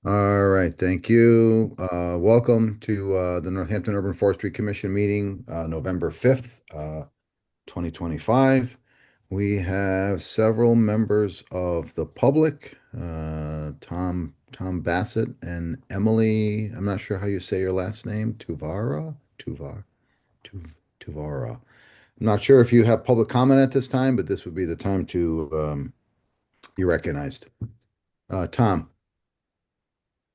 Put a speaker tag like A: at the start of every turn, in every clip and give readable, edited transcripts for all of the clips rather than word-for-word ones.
A: All right, thank you. Welcome to the Northampton Urban Forestry Commission meeting, November 5th, 2025. We have several members of the public, Tom Bassett and Emily, I'm not sure how you say your last name, Tuvara. I'm not sure if you have public comment at this time, but this would be the time to be recognized. Tom.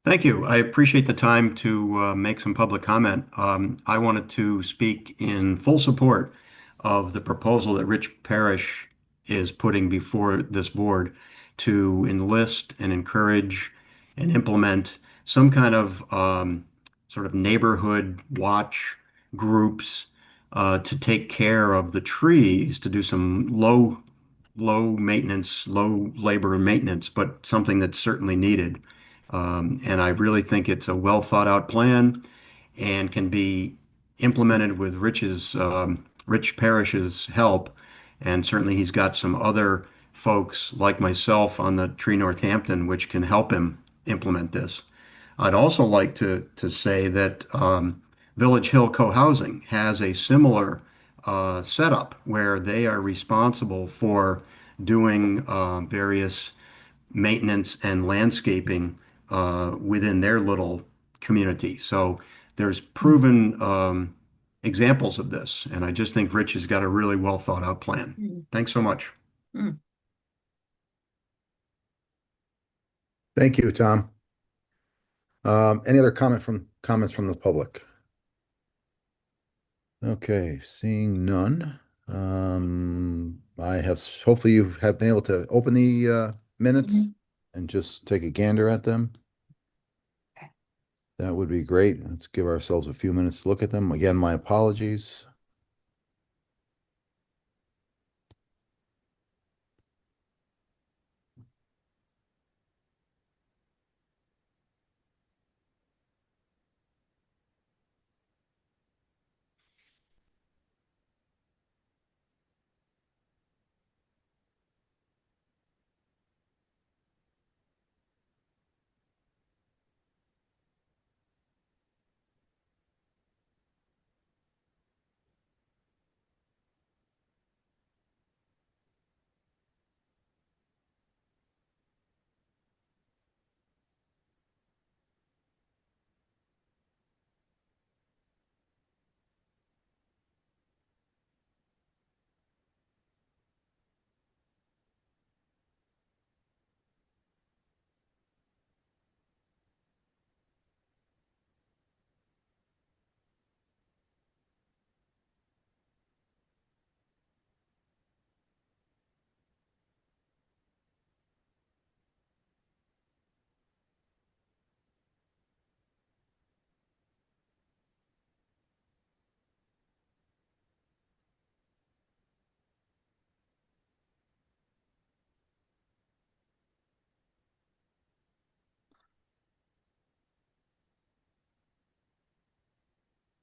B: Thank you. I appreciate the time to make some public comment. I wanted to speak in full support of the proposal that Rich Parrish is putting before this board to enlist and encourage and implement some kind of sort of neighborhood watch groups to take care of the trees, to do some low maintenance, low labor maintenance, but something that's certainly needed. And I really think it's a well thought out plan and can be implemented with Rich Parrish's help. And certainly he's got some other folks like myself on the Tree Northampton, which can help him implement this. I'd also like to say that Village Hill Co-housing has a similar setup where they are responsible for doing various maintenance and landscaping within their little community. So there's proven examples of this, and I just think Rich has got a really well thought out plan.
C: Mm.
B: Thanks so much.
C: Mm.
A: Thank you, Tom. Any other comments from the public? Okay, seeing none. Hopefully you have been able to open the minutes
C: Mhm.
A: and just take a gander at them.
C: Okay.
A: That would be great. Let's give ourselves a few minutes to look at them. Again, my apologies.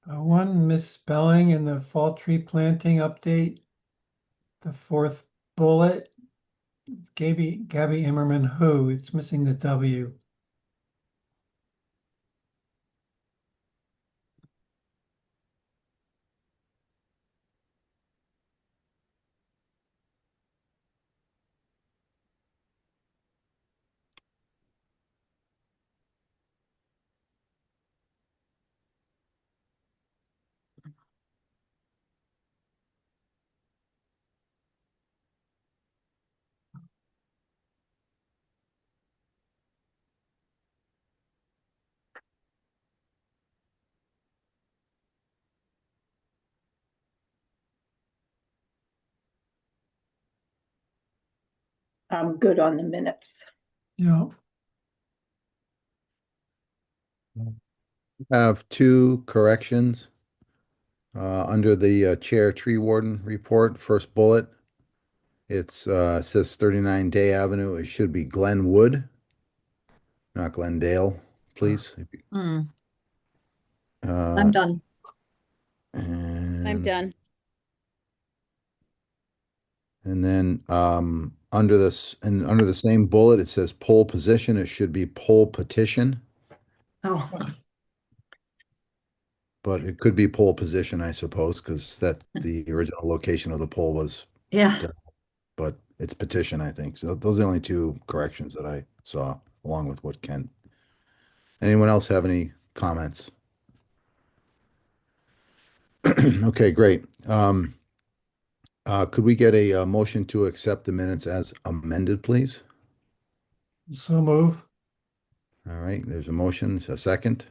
D: One misspelling in the fall tree planting update, the fourth bullet, it's Gabby Immerman who, it's missing the W.
C: I'm good on the minutes.
D: Yeah.
A: Have two corrections under the chair tree warden report. First bullet, it's says 39 Day Avenue. It should be Glenwood, not Glendale, please.
C: Mm. I'm
A: Uh,
C: done. I'm
A: and
C: done.
A: And then under this and under the same bullet, it says pole position. It should be pole petition,
C: Oh,
A: but it could be pole position, I suppose, because that the original location of the pole was,
C: yeah.
A: but it's petition, I think. So those are the only two corrections that I saw, along with what Ken. Anyone else have any comments? Okay, great. Could we get a, motion to accept the minutes as amended, please?
D: So move.
A: All right, there's a motion, a second.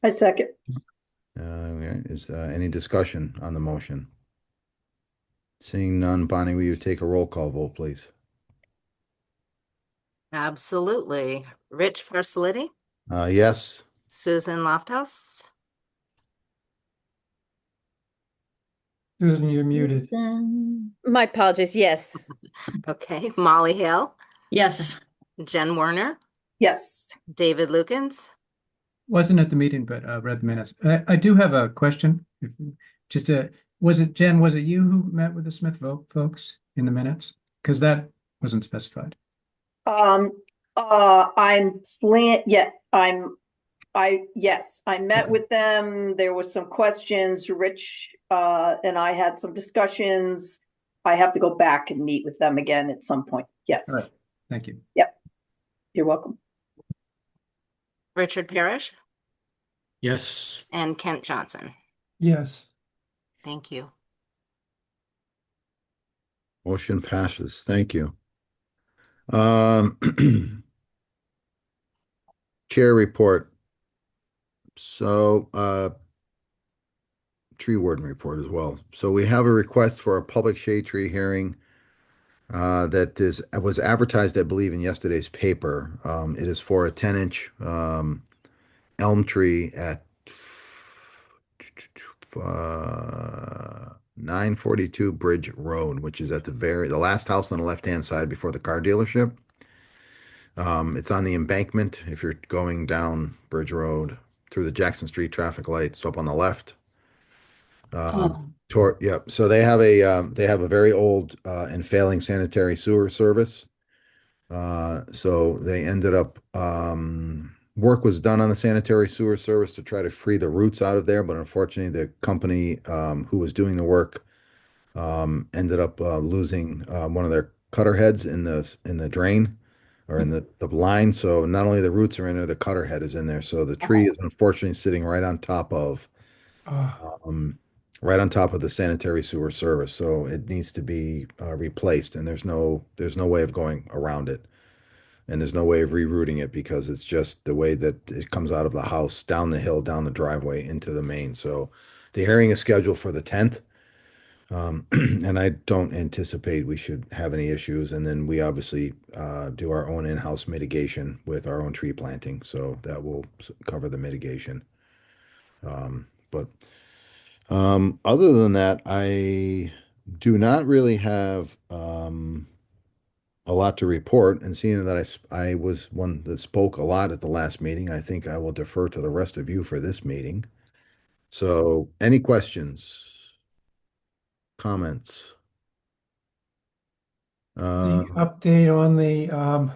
C: I second.
A: All right, is any discussion on the motion? Seeing none, Bonnie, will you take a roll call vote, please?
E: Absolutely. Rich Parsiliti,
A: Yes.
E: Susan Lofthouse,
D: Susan, you're muted.
F: My apologies. Yes.
E: okay, Molly Hale,
C: Yes.
E: Jen Werner,
C: Yes.
E: David Lukens.
G: Wasn't at the meeting, but read the minutes. I do have a question. Just was it Jen? Was it you who met with the Smith folks in the minutes? Because that wasn't specified.
C: I'm yeah, yes, I met
G: Okay.
C: with them. There was some questions. Rich, and I had some discussions. I have to go back and meet with them again at some point. Yes,
G: All right. Thank you.
C: you're welcome.
E: Richard Parrish,
H: Yes.
E: and Kent Johnson.
D: Yes.
E: Thank you.
A: Motion passes. Thank you. Chair report. So, tree warden report as well. So we have a request for a public shade tree hearing that was advertised, I believe, in yesterday's paper. It is for a 10-inch elm tree at 942 Bridge Road, which is at the last house on the left-hand side before the car dealership. It's on the embankment if you're going down Bridge Road through the Jackson Street traffic lights up on the left. Yep. So they have a very old and failing sanitary sewer service. So they ended up work was done on the sanitary sewer service to try to free the roots out of there, but unfortunately the company who was doing the work ended up losing one of their cutter heads in the drain or in the line. So not only the roots are in there, the cutter head is in there. So the tree is unfortunately sitting um, right on top of the sanitary sewer service. So it needs to be replaced, and there's no way of going around it. And there's no way of rerouting it because it's just the way that it comes out of the house, down the hill, down the driveway into the main. So the hearing is scheduled for the 10th. And I don't anticipate we should have any issues. And then we obviously do our own in-house mitigation with our own tree planting. So that will cover the mitigation. But other than that, I do not really have a lot to report. And seeing that I was one that spoke a lot at the last meeting, I think I will defer to the rest of you for this meeting. So, any questions, comments?
D: The update on the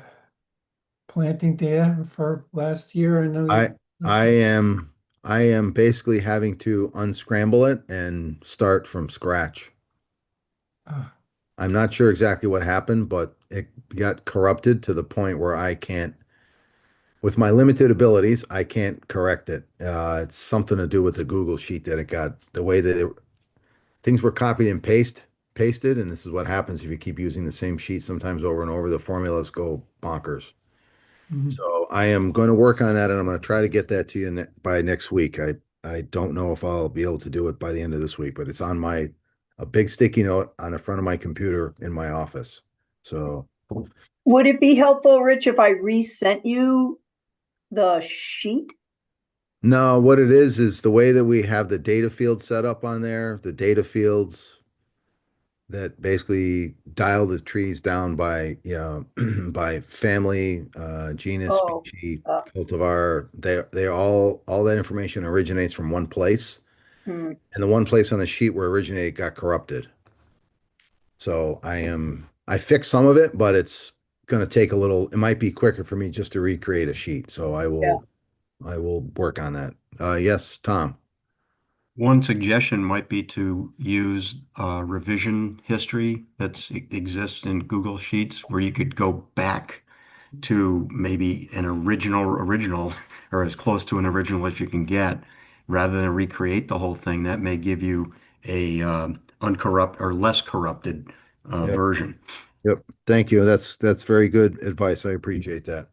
D: planting data for last year. I know
A: I am basically having to unscramble it and start from scratch. I'm not sure exactly what happened, but it got corrupted to the point where I can't, with my limited abilities, I can't correct it. It's something to do with the Google sheet that it got, the way that things were copied and pasted, and this is what happens if you keep using the same sheet sometimes over and over. The formulas go bonkers.
D: Mhm.
A: So I am going to work on that, and I'm going to try to get that to you by next week. I don't know if I'll be able to do it by the end of this week, but it's on a big sticky note on the front of my computer in my office. So
C: Would it be helpful, Rich, if I resent you the sheet?
A: no, what it is the way that we have the data fields set up on there, the data fields that basically dial the trees down by, by family, genus,
C: Oh,
A: species,
C: uh.
A: cultivar. They all that information originates from one place.
C: Hmm.
A: And the one place on the sheet where it originated got corrupted. So I fixed some of it, but it's gonna take a little, it might be quicker for me just to recreate a sheet. So
C: Yeah.
A: I will work on that. Yes, Tom.
B: One suggestion might be to use revision history that exists in Google Sheets where you could go back to maybe an original or as close to an original as you can get rather than recreate the whole thing. That may give you a uncorrupt or less corrupted
A: Yep.
B: version.
A: Yep. Thank you. That's very good advice. I appreciate that.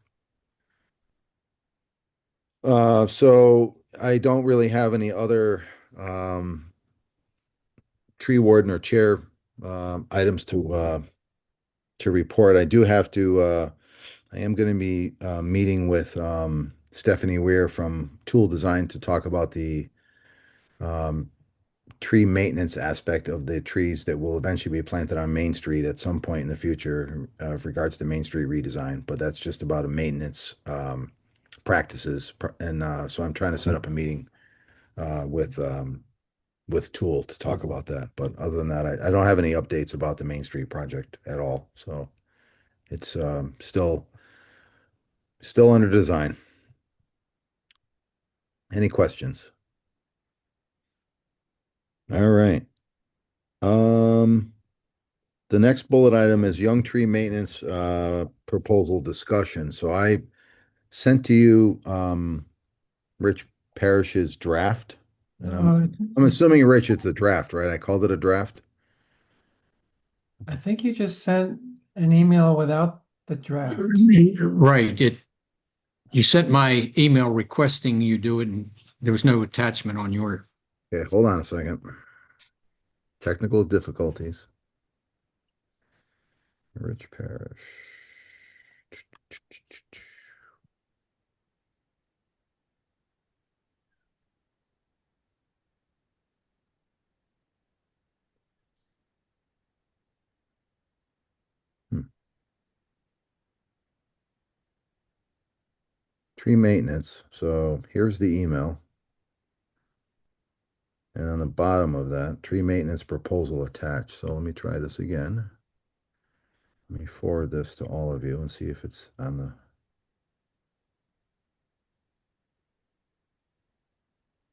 A: So I don't really have any other tree warden or chair items to report. I do have to I am going to be meeting with Stephanie Weir from Tool Design to talk about the um, tree maintenance aspect of the trees that will eventually be planted on Main Street at some point in the future with regards to Main Street redesign. But that's just about a maintenance practices. And so I'm trying to set up a meeting uh, with um, with Tool to talk about that. But other than that, I don't have any updates about the Main Street project at all. So it's still under design. Any questions? All right. Um, the next bullet item is young tree maintenance proposal discussion. So I sent to you Rich Parrish's draft. And
D: Oh,
A: I'm assuming, Rich, it's a draft, right? I called it a draft.
D: I think you just sent an email without the draft.
H: Right. You sent my email requesting you do it, and there was no attachment on your.
A: Okay, hold on a second. Technical difficulties. Rich Parish. Hmm. Tree maintenance. So here's the email. And on the bottom of that, tree maintenance proposal attached. So let me try this again. Let me forward this to all of you and see if it's on the.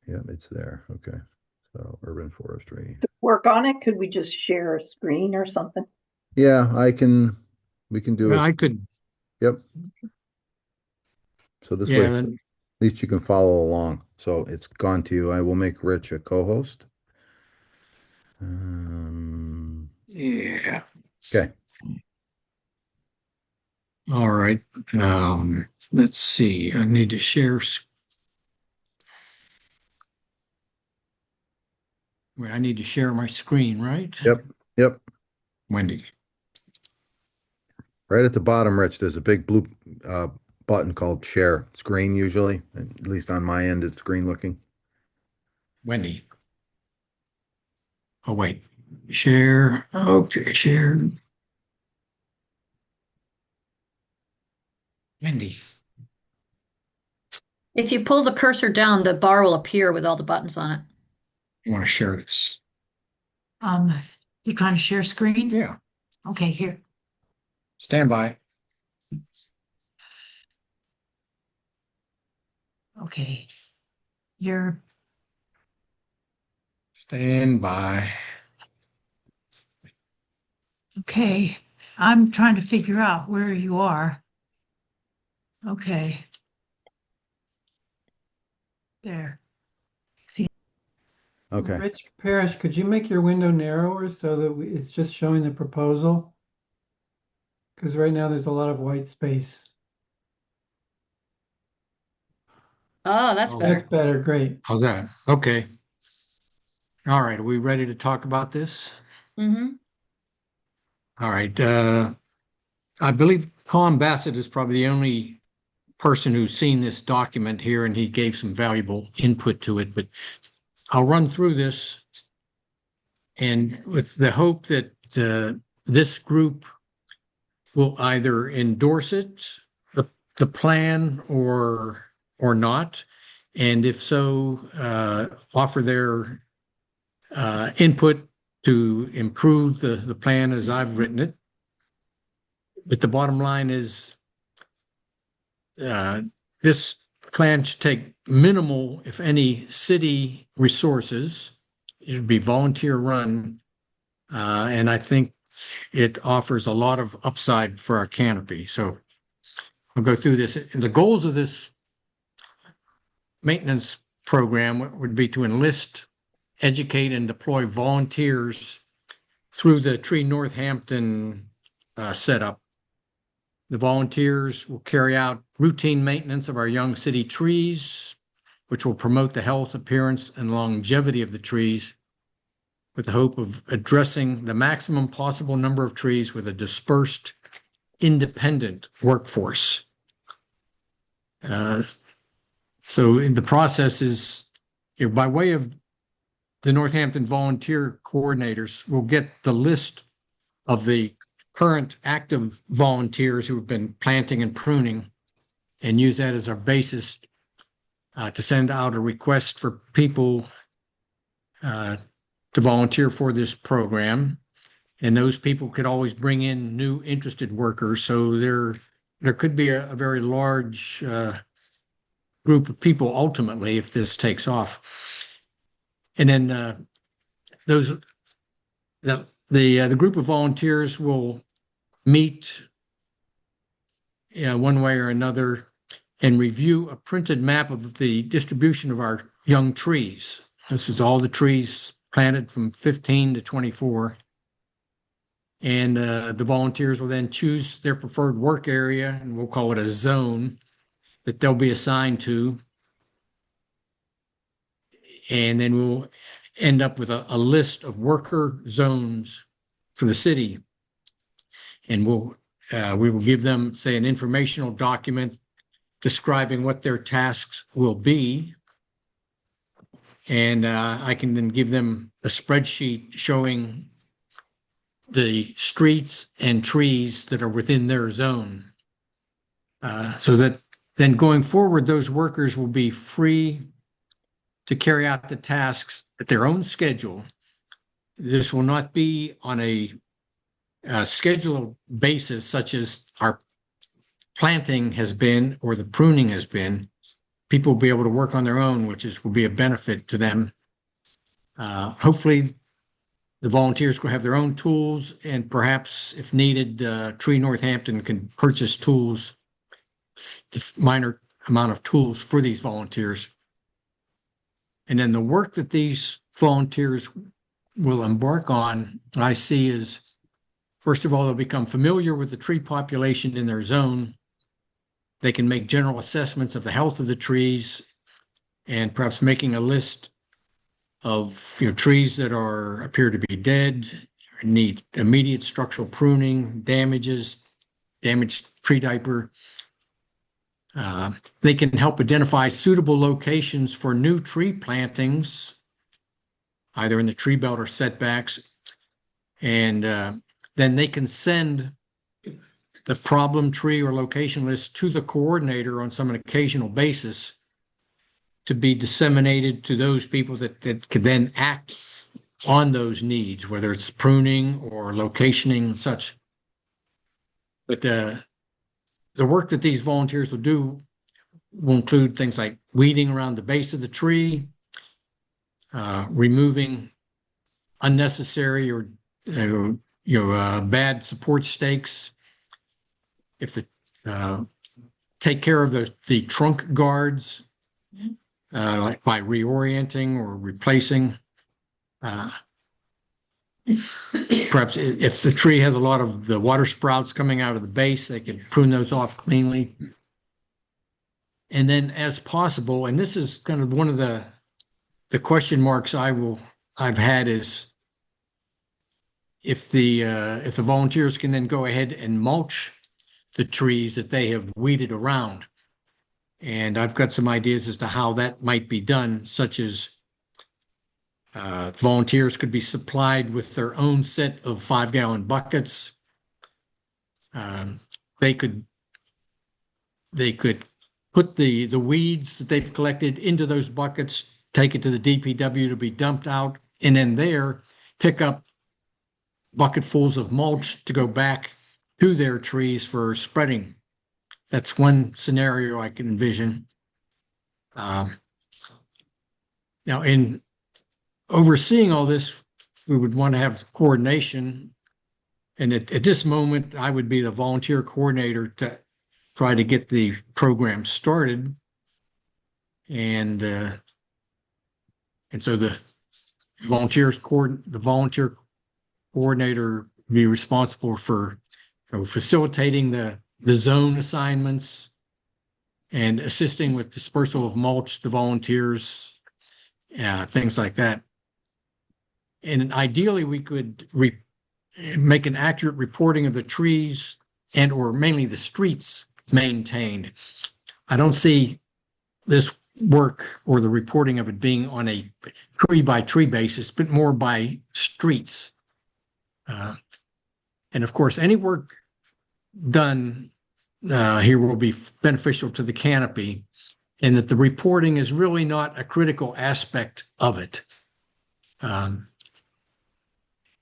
A: Yep, it's there. Okay. So urban forestry.
C: Work on it. Could we just share a screen or something?
A: Yeah, we can do
H: Well,
A: it.
H: I could.
A: Yep. So this way,
H: Yeah.
A: at
H: Then,
A: least you can follow along. So it's gone to you. I will make Rich a co-host.
H: yeah.
A: Okay.
H: All right. Let's see. I need to share. Wait, I need to share my screen, right?
A: Yep. Yep.
H: Wendy.
A: Right at the bottom, Rich, there's a big blue uh, button called share. It's green usually. At least on my end, it's green looking.
H: Wendy. Oh, wait. Share. Okay, share. Wendy.
I: If you pull the cursor down, the bar will appear with all the buttons on it.
H: You want to share this?
I: You're trying to share screen?
H: Yeah.
I: Okay, here.
H: Stand by.
I: Okay. You're
H: Stand by.
I: okay. I'm trying to figure out where you are. Okay. There.
A: Okay.
D: Rich Parrish, could you make your window narrower so that it's just showing the proposal? Because right now there's a lot of white space.
I: Oh, that's
H: Oh,
D: That's
I: better.
D: better, great.
H: How's that? Okay. All right. Are we ready to talk about this?
I: Mm-hmm.
H: All right. I believe Colin Bassett is probably the only person who's seen this document here, and he gave some valuable input to it. But I'll run through this, and with the hope that this group will either endorse it, the plan, or not, and if so, offer their input to improve the plan as I've written it. But the bottom line is this plan should take minimal, if any, city resources. It would be volunteer run. And I think it offers a lot of upside for our canopy. So I'll go through this. The goals of this maintenance program would be to enlist, educate, and deploy volunteers through the Tree Northampton setup. The volunteers will carry out routine maintenance of our young city trees, which will promote the health, appearance, and longevity of the trees, with the hope of addressing the maximum possible number of trees with a dispersed, independent workforce. So in the process is, by way of the Northampton volunteer coordinators, we'll get the list of the current active volunteers who have been planting and pruning and use that as our basis to send out a request for people to volunteer for this program. And those people could always bring in new interested workers. So there could be a very large group of people ultimately if this takes off. And then the group of volunteers will meet one way or another and review a printed map of the distribution of our young trees. This is all the trees planted from 15 to 24. And the volunteers will then choose their preferred work area, and we'll call it a zone that they'll be assigned to. And then we'll end up with a list of worker zones for the city. And we will give them, say, an informational document describing what their tasks will be. And I can then give them a spreadsheet showing the streets and trees that are within their zone. So that then going forward, those workers will be free to carry out the tasks at their own schedule. This will not be on a scheduled basis, such as our planting has been or the pruning has been. People will be able to work on their own, will be a benefit to them. Hopefully, the volunteers will have their own tools, and perhaps, if needed, Tree Northampton can purchase tools, the minor amount of tools for these volunteers. And then the work that these volunteers will embark on, I see is, first of all, they'll become familiar with the tree population in their zone. They can make general assessments of the health of the trees and perhaps making a list of trees that appear to be dead, need immediate structural pruning, damaged tree diaper. They can help identify suitable locations for new tree plantings, either in the tree belt or setbacks. And then they can send the problem tree or location list to the coordinator on an occasional basis to be disseminated to those people that could then act on those needs, whether it's pruning or locationing and such. But the work that these volunteers will do will include things like weeding around the base of the tree, removing unnecessary or bad support stakes. Take care of the trunk guards, like by reorienting or replacing. Perhaps if the tree has a lot of the water sprouts coming out of the base, they can prune those off cleanly. And then as possible, and this is kind of one of the question marks I've had is if the volunteers can then go ahead and mulch the trees that they have weeded around. And I've got some ideas as to how that might be done, such as volunteers could be supplied with their own set of 5-gallon buckets. They could put the weeds that they've collected into those buckets, take it to the DPW to be dumped out, and then there pick up bucketfuls of mulch to go back to their trees for spreading. That's one scenario I can envision. Now, in overseeing all this, we would want to have coordination. And at this moment, I would be the volunteer coordinator to try to get the program started. And so the volunteer coordinator be responsible for facilitating the zone assignments and assisting with dispersal of mulch, the volunteers, things like that. And ideally, we could make an accurate reporting of the trees and or mainly the streets maintained. I don't see this work or the reporting of it being on a tree by tree basis, but more by streets. And of course, any work done here will be beneficial to the canopy, and that the reporting is really not a critical aspect of it.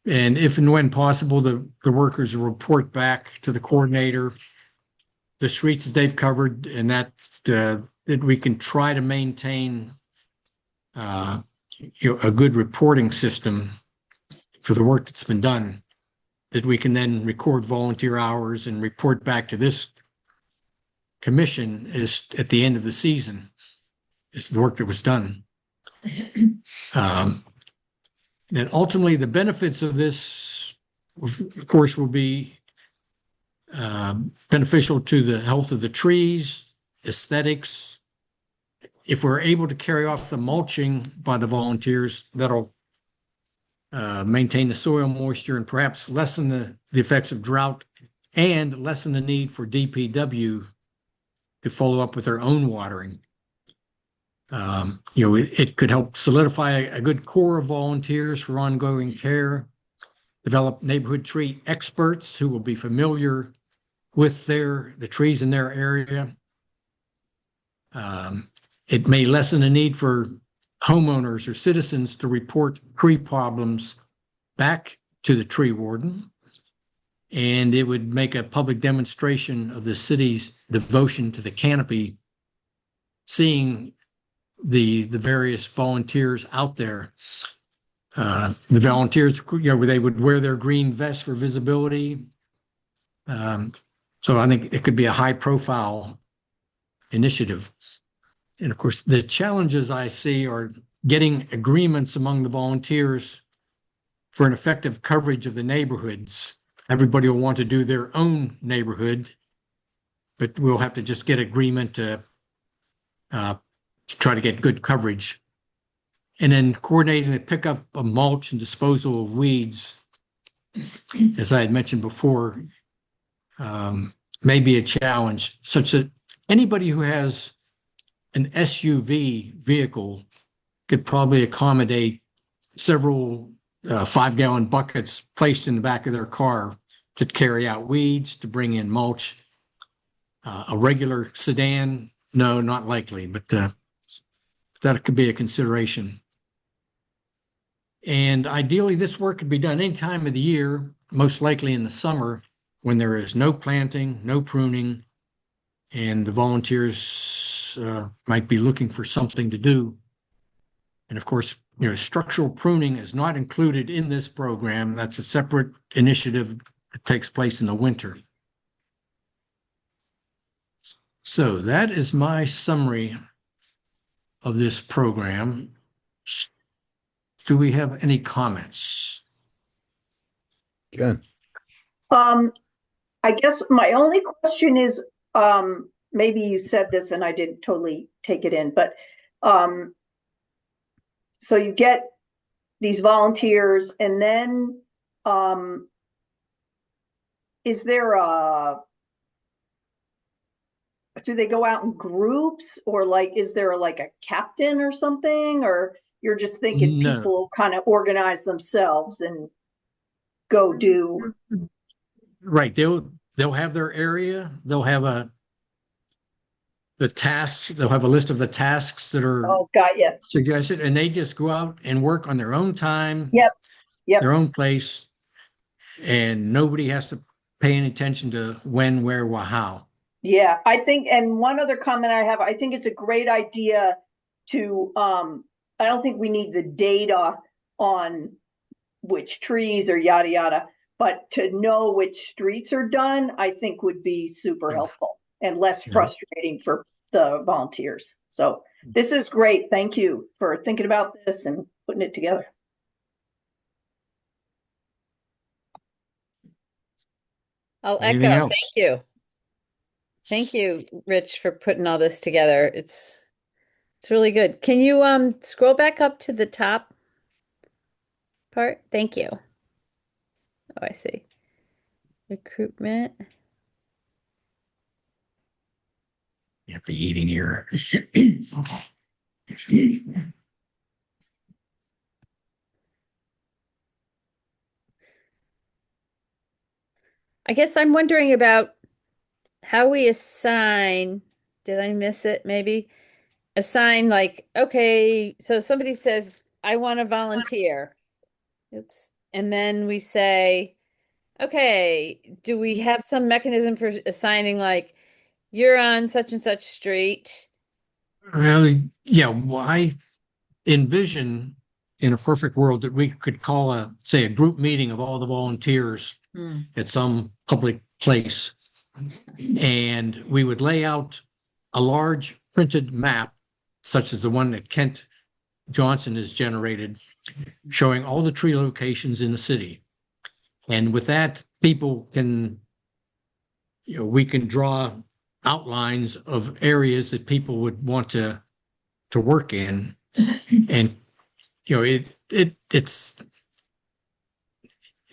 H: And if and when possible, the workers will report back to the coordinator the streets that they've covered, and that we can try to maintain a good reporting system for the work that's been done, that we can then record volunteer hours and report back to this commission is at the end of the season is the work that was done. And ultimately, the benefits of this, of course, will be beneficial to the health of the trees, aesthetics. If we're able to carry off the mulching by the volunteers, that'll maintain the soil moisture and perhaps lessen the effects of drought and lessen the need for DPW to follow up with their own watering. It could help solidify a good core of volunteers for ongoing care, develop neighborhood tree experts who will be familiar with the trees in their area. It may lessen the need for homeowners or citizens to report tree problems back to the tree warden. And it would make a public demonstration of the city's devotion to the canopy, seeing the various volunteers out there. The volunteers, they would wear their green vests for visibility. So I think it could be a high profile initiative. And of course, the challenges I see are getting agreements among the volunteers for an effective coverage of the neighborhoods. Everybody will want to do their own neighborhood, but we'll have to just get agreement to try to get good coverage. And then coordinating the pickup of mulch and disposal of weeds, as I had mentioned before, may be a challenge, such that anybody who has an SUV vehicle could probably accommodate several 5-gallon buckets placed in the back of their car to carry out weeds, to bring in mulch. A regular sedan, no, not likely, but that could be a consideration. And ideally, this work could be done any time of the year, most likely in the summer, when there is no planting, no pruning, and the volunteers might be looking for something to do. And of course, structural pruning is not included in this program. That's a separate initiative that takes place in the winter. So that is my summary of this program. Do we have any comments?
A: Jen?
C: I guess my only question is, maybe you said this and I didn't totally take it in, but so you get these volunteers and then is there do they go out in groups, or is there a captain or something, or you're just thinking
H: No.
C: people kind of organize themselves and go do?
H: Right. They'll have their area. They'll have the tasks. They'll have a list of the tasks that are
C: Got you.
H: suggested, and they just go out and work on their own time.
C: Yep.
H: Their own place. and nobody has to pay any attention to when, where, or how.
C: Yeah, I think, and one other comment I have, I think it's a great idea to, I don't think we need the data on which trees or yada yada, but to know which streets are done, I think would be super
H: Yeah.
C: helpful and less
H: Yeah.
C: frustrating for the volunteers. So this is great. Thank you for thinking about this and putting it together.
F: I'll
H: Anything
F: echo.
H: else?
F: Thank you. Thank you, Rich, for putting all this together. It's really good. Can you scroll back up to the top part? Thank you. Oh, I see. Recruitment.
H: You have to be eating here. Okay.
F: I guess I'm wondering about how we assign, did I miss it? Maybe assign like, okay, so somebody says, I want to volunteer. Oops. And then we say, okay, do we have some mechanism for assigning like you're on such and such street?
H: Well, yeah, well, I envision in a perfect world that we could call say, a group meeting of all the volunteers at some public place. And we would lay out a large printed map, such as the one that Kent Johnson has generated, showing all the tree locations in the city. And with that, people can, we can draw outlines of areas that people would want to work in. And,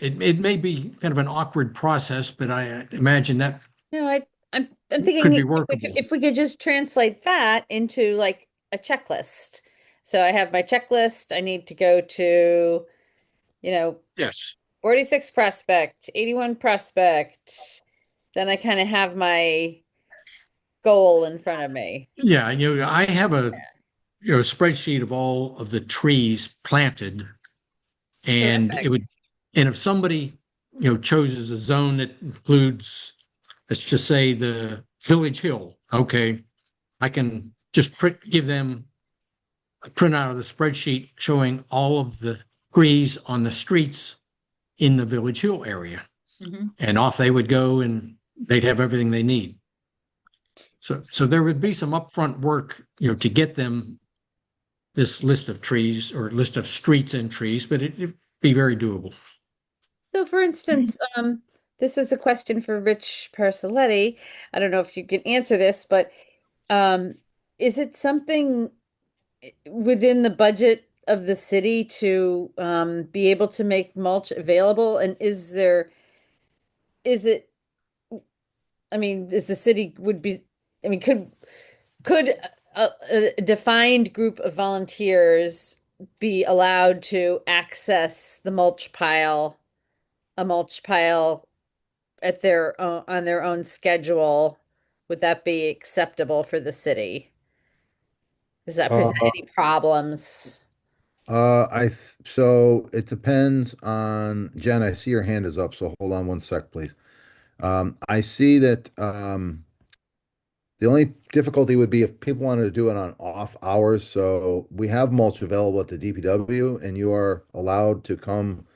H: it may be kind of an awkward process, but I imagine that
F: No, I'm
H: could
F: thinking
H: be
F: if
H: workable.
F: if we could just translate that into like a checklist. So I have my checklist. I need to go to, you know,
H: Yes.
F: 46 prospect, 81 prospect. Then I kind of have my goal in front of me.
H: Yeah. I have a spreadsheet of all of the trees planted, and
F: Terrific.
H: and if somebody, chooses a zone that includes, let's just say, the Village Hill, okay, I can just give them a printout of the spreadsheet showing all of the trees on the streets in the Village Hill area. And off they would go and they'd have everything they need. So there would be some upfront work, to get them this list of trees or list of streets and trees, but it'd be very doable.
F: So for instance, this is a question for Rich Parcelletti. I don't know if you can answer this, but um, is it something within the budget of the city to be able to make mulch available? And is it, I mean, is the city would be, I mean, could a defined group of volunteers be allowed to access the mulch pile, a mulch pile at their own, on their own schedule? Would that be acceptable for the city? Does that present
A: Uh,
F: any problems?
A: so it depends on Jen. I see your hand is up, so hold on one sec, please. I see that the only difficulty would be if people wanted to do it on off hours. So we have mulch available at the DPW, and you are allowed to come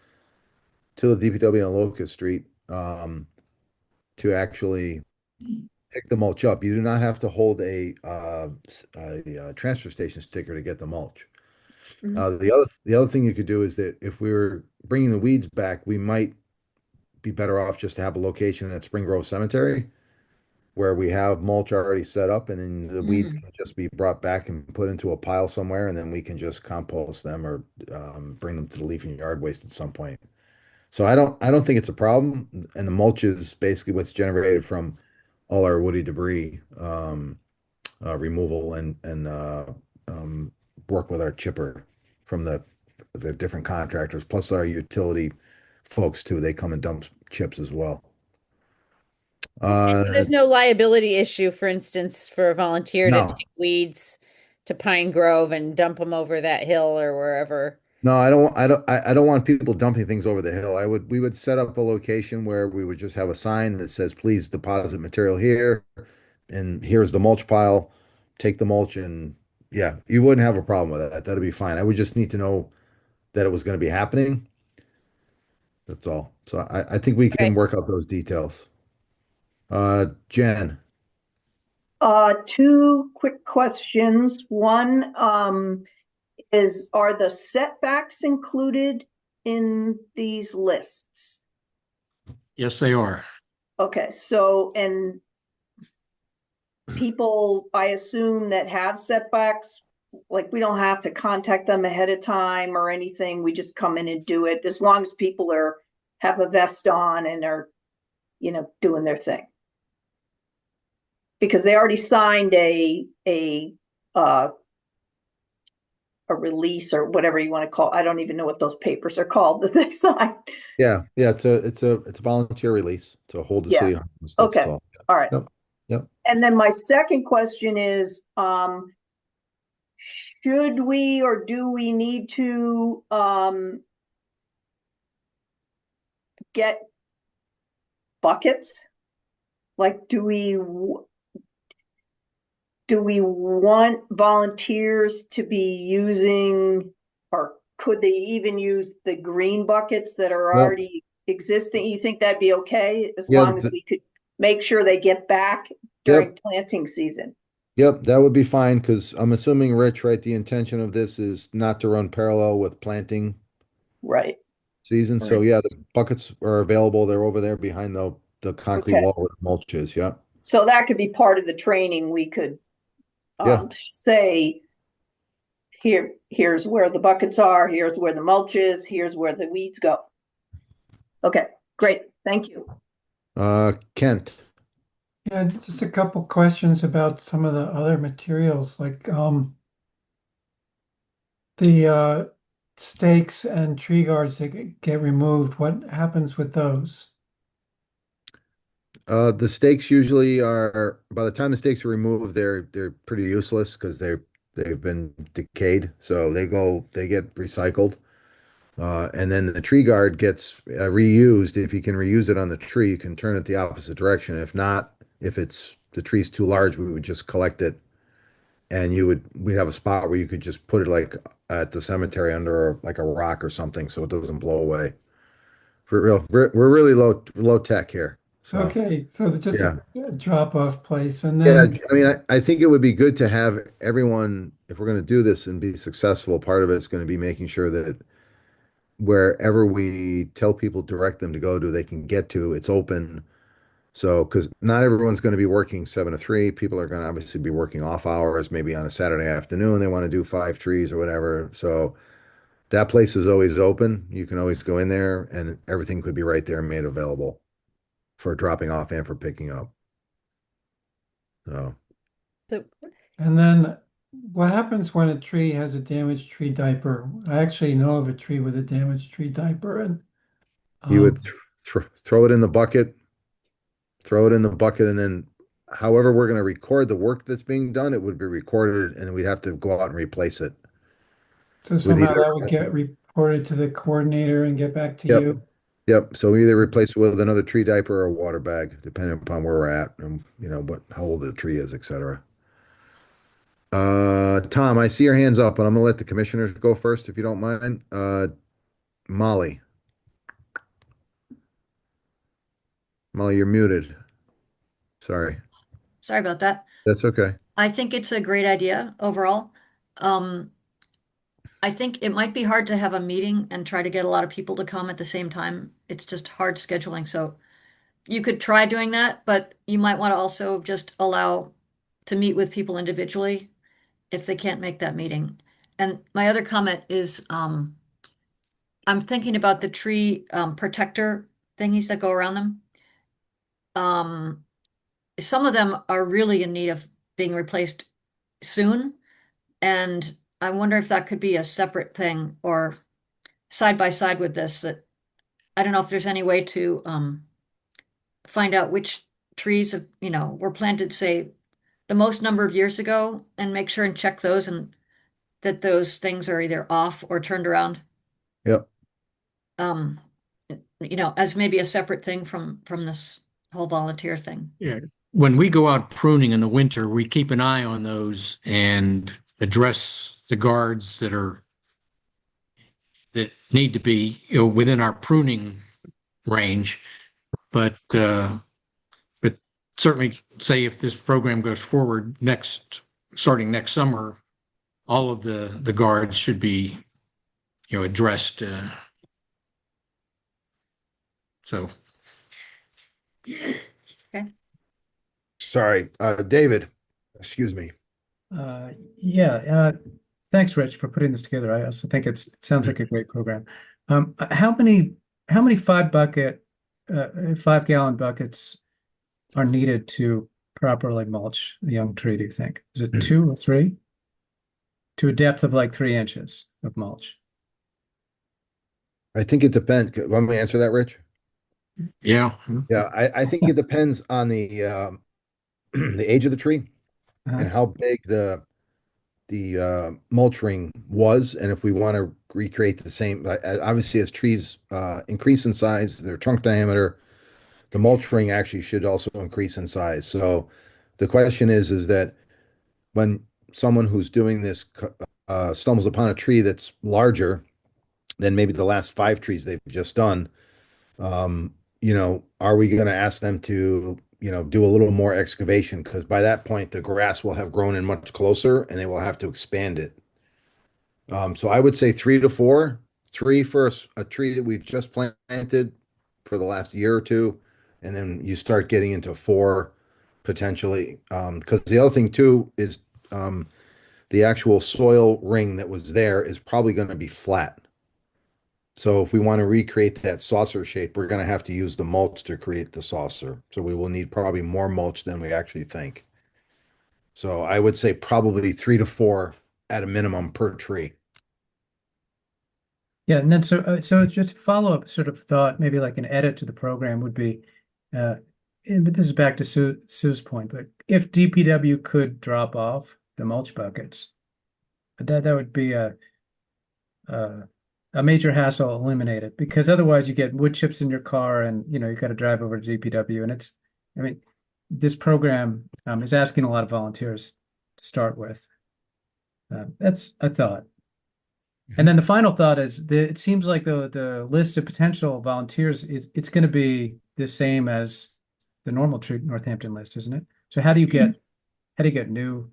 A: to the DPW on Locust Street to actually pick the mulch up. You do not have to hold a transfer station sticker to get the mulch.
F: Mhm.
A: The other thing you could do is that if we were bringing the weeds back, we might be better off just to have a location at Spring Grove Cemetery where we have mulch already set up, and then the weeds can just be brought back and put into a pile somewhere, and then we can just compost them or bring them to the leafing yard waste at some point. So I don't think it's a problem, and the mulch is basically what's generated from all our woody debris removal and um, work with our chipper from the different contractors, plus our utility folks too. They come and dump chips as well.
F: Okay, so
A: Uh,
F: there's no liability issue, for instance, for a volunteer to
A: no,
F: take weeds to Pine Grove and dump them over that hill or wherever.
A: No, I don't want people dumping things over the hill. We would set up a location where we would just have a sign that says, please deposit material here, and here's the mulch pile. Take the mulch and yeah, you wouldn't have a problem with that. That'd be fine. I would just need to know that it was going to be happening. That's all. So I think we
F: Okay.
A: can work out those details. Jen,
C: Two quick questions. One, are the setbacks included in these lists?
H: Yes, they are.
C: Okay, so, and people, I assume that have setbacks, like we don't have to contact them ahead of time or anything. We just come in and do it as long as people have a vest on and are, doing their thing. Because they already signed a release or whatever you want to call. I don't even know what those papers are called that they signed.
A: yeah, it's a volunteer release to hold the
C: Yeah.
A: city harmless. That's
C: Okay.
A: all.
C: All right.
A: Yep. Yep.
C: And then my second question is, should we or do we need to get buckets? Like, do we want volunteers to be using, or could they even use the green buckets that are
A: Well,
C: already existing? You think that'd be okay as
A: yeah,
C: long as we could make sure they get back during
A: yep.
C: planting season?
A: Yep, that would be fine because I'm assuming, Rich, right, the intention of this is not to run parallel with planting
C: Right.
A: season. So
C: Right.
A: yeah, the buckets are available. They're over there behind the concrete
C: Okay.
A: wall where the mulch is. Yep.
C: So that could be part of the training. We could
A: Yeah.
C: say, here's where the buckets are, here's where the mulch is, here's where the weeds go. Okay, great. Thank you.
A: Kent.
D: Yeah, just a couple questions about some of the other materials, like the stakes and tree guards that get removed. What happens with those?
A: The stakes usually are, by the time the stakes are removed, they're pretty useless because they've been decayed. So they get recycled. And then the tree guard gets reused. If you can reuse it on the tree, you can turn it the opposite direction. If not, if the tree's too large, we would just collect it, and we'd have a spot where you could just put it like at the cemetery under like a rock or something, so it doesn't blow away. For real, we're really low tech here. So
D: Okay, so just
A: yeah,
D: a drop-off place, and
A: yeah.
D: then
A: I mean, I think it would be good to have everyone, if we're going to do this and be successful. Part of it's going to be making sure that wherever we tell people, direct them to go to, they can get to, it's open. So, because not everyone's going to be working 7 to 3. People are going to obviously be working off hours, maybe on a Saturday afternoon. They want to do 5 trees or whatever. So that place is always open. You can always go in there and everything could be right there made available for dropping off and for picking up. So,
F: So,
D: and then what happens when a tree has a damaged tree diaper? I actually know of a tree with a damaged tree diaper, and
A: you would
D: um,
A: throw it in the bucket, and then however we're going to record the work that's being done, it would be recorded and we'd have to go out and replace it
D: so
A: with
D: somehow
A: either.
D: that would get reported to the coordinator and get back to
A: Yep.
D: you.
A: Yep. So we either replace it with another tree diaper or a water bag, depending upon where we're at and how old the tree is, etc. Tom, I see your hands up, but I'm gonna let the commissioners go first if you don't mind. Molly. Molly, you're muted. Sorry.
J: Sorry about that.
A: That's okay.
J: I think it's a great idea overall. Um, I think it might be hard to have a meeting and try to get a lot of people to come at the same time. It's just hard scheduling. So you could try doing that, but you might want to also just allow to meet with people individually if they can't make that meeting. And my other comment is I'm thinking about the tree protector thingies that go around them. Um, some of them are really in need of being replaced soon. And I wonder if that could be a separate thing or side by side with this, that I don't know if there's any way to find out which trees were planted, say, the most number of years ago and make sure and check those and that those things are either off or turned around.
A: Yep.
J: Um, as maybe a separate thing from this whole volunteer thing.
H: Yeah. When we go out pruning in the winter, we keep an eye on those and address the guards that need to be, within our pruning range. But certainly say if this program goes forward starting next summer, all of the guards should be, addressed. So
A: Sorry, David, excuse me.
G: Yeah, thanks, Rich, for putting this together. I also think it sounds like a great program. How many 5 gallon buckets are needed to properly mulch a young tree, do you think? Is it 2 or 3? To a depth of like 3 inches of mulch.
A: I think it depends. Let me answer that, Rich.
H: yeah.
A: Yeah, I think it depends on the the age of the tree and how big the mulch ring was, and if we want to recreate the same, obviously as trees increase in size, their trunk diameter, the mulch ring actually should also increase in size. So the question is that when someone who's doing this stumbles upon a tree that's larger than maybe the last 5 trees they've just done, are we going to ask them to, do a little more excavation? Because by that point, the grass will have grown in much closer and they will have to expand it. So I would say 3 to 4, three for a tree that we've just planted for the last year or two, and then you start getting into 4 potentially. Because the other thing too is the actual soil ring that was there is probably going to be flat. So if we want to recreate that saucer shape, we're going to have to use the mulch to create the saucer. So we will need probably more mulch than we actually think. So I would say probably 3 to 4 at a minimum per tree.
G: Yeah, and then so just a follow-up sort of thought, maybe like an edit to the program would be, but this is back to Sue's point, but if DPW could drop off the mulch buckets, that would be a major hassle eliminated, because otherwise you get wood chips in your car and you've got to drive over to DPW, and I mean, this program is asking a lot of volunteers to start with. That's a thought. And then the final thought is it seems like the list of potential volunteers it's going to be the same as the normal Northampton list, isn't it? So how do you get new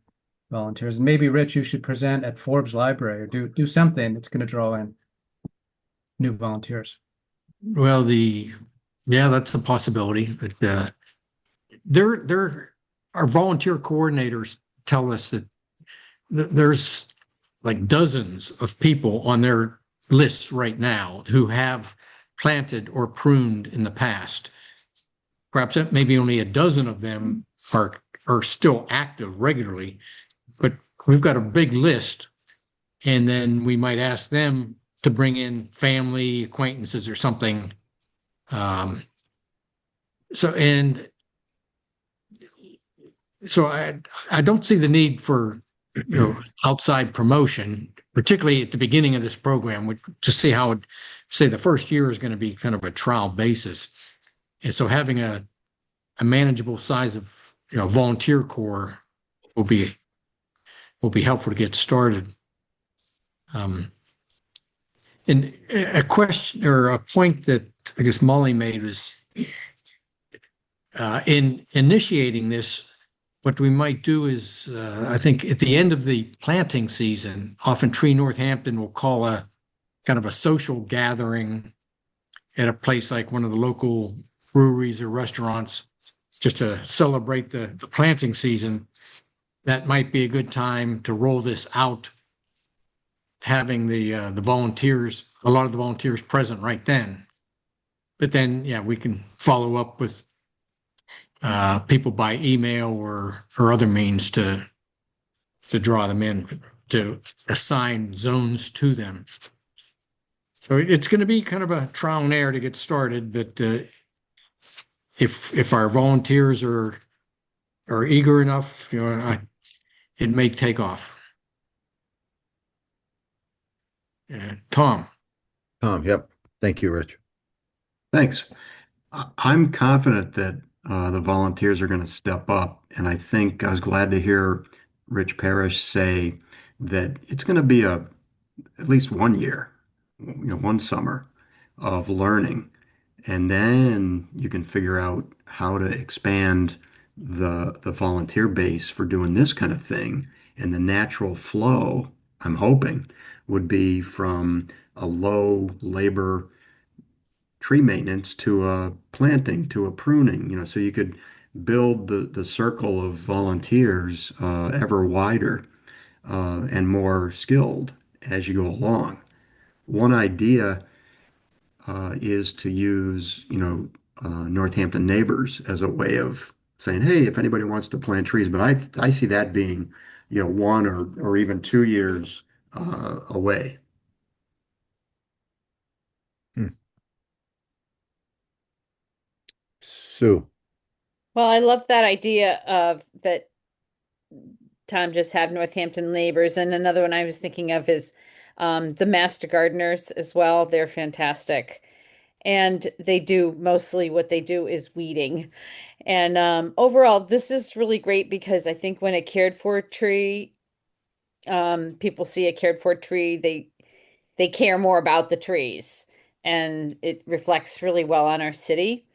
G: volunteers? And maybe Rich, you should present at Forbes Library or do something that's going to draw in new volunteers.
H: Well, that's a possibility, but our volunteer coordinators tell us that there's like dozens of people on their lists right now who have planted or pruned in the past. Perhaps maybe only a dozen of them are still active regularly, but we've got a big list, and then we might ask them to bring in family, acquaintances, or something. So I don't see the need for outside promotion, particularly at the beginning of this program, to see how say the first year is going to be kind of a trial basis. And so having a manageable size of volunteer corps will be helpful to get started. And a question or a point that I guess Molly made was in initiating this, what we might do is, I think at the end of the planting season, often Tree Northampton will call a kind of a social gathering at a place like one of the local breweries or restaurants, just to celebrate the planting season. That might be a good time to roll this out, having the volunteers, a lot of the volunteers present right then. But then, yeah, we can follow up with people by email or other means to draw them in, to assign zones to them. So it's going to be kind of a trial and error to get started, but if our volunteers are eager enough, it may take off. Tom.
A: Tom, yep. Thank you, Rich.
B: Thanks. I'm confident that the volunteers are going to step up, and I think I was glad to hear Rich Parrish say that it's going to be a at least 1 year, one summer of learning, and then you can figure out how to expand the volunteer base for doing this kind of thing. And the natural flow, I'm hoping, would be from a low labor tree maintenance to a planting to a pruning, so you could build the circle of volunteers ever wider and more skilled as you go along. One idea is to use, Northampton neighbors as a way of saying, hey, if anybody wants to plant trees, but I see that being, 1 or even 2 years away.
A: Hmm. Sue.
F: Well, I love that idea of that Tom just had Northampton neighbors. And another one I was thinking of is the Master Gardeners as well. They're fantastic. And they do mostly what they do is weeding. And overall, this is really great because I think when a cared for tree, people see a cared for tree, they care more about the trees, and it reflects really well on our city.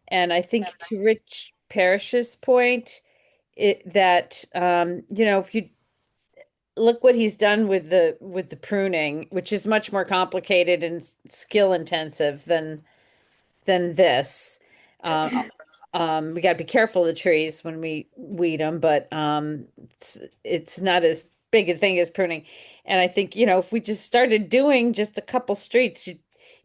F: And I think to Rich Parrish's point, that if you look what he's done with the pruning, which is much more complicated and skill intensive than this. Um, we got to be careful of the trees when we weed them, but it's not as big a thing as pruning. And I think, if we just started doing just a couple streets,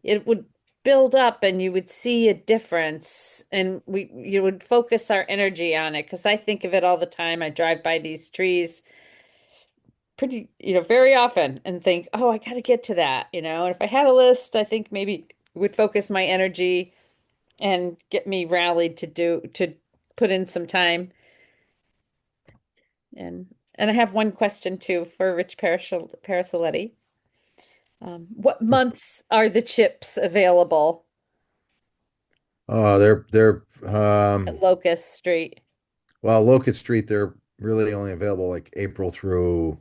F: it would build up and you would see a difference and you would focus our energy on it. Because I think of it all the time. I drive by these trees pretty, very often and think, oh, I got to get to that, and if I had a list, I think maybe it would focus my energy and get me rallied to put in some time. And I have one question too for Rich Parasiletti. What months are the chips available
A: They're
F: at Locust Street?
A: well, Locust Street, they're really only available like April through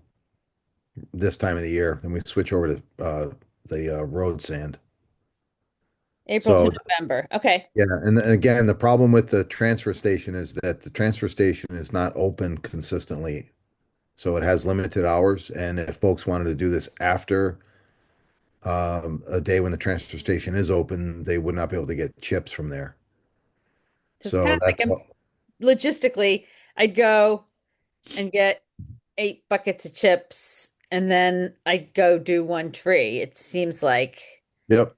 A: this time of the year. Then we switch over to the road sand.
F: April to
A: So
F: November. Okay.
A: yeah, and again, the problem with the transfer station is that the transfer station is not open consistently. So it has limited hours, and if folks wanted to do this after a day when the transfer station is open, they would not be able to get chips from there.
F: Because
A: So
F: kind of like
A: that's what,
F: logistically, I'd go and get 8 buckets of chips and then I'd go do one tree. It seems like
A: yep.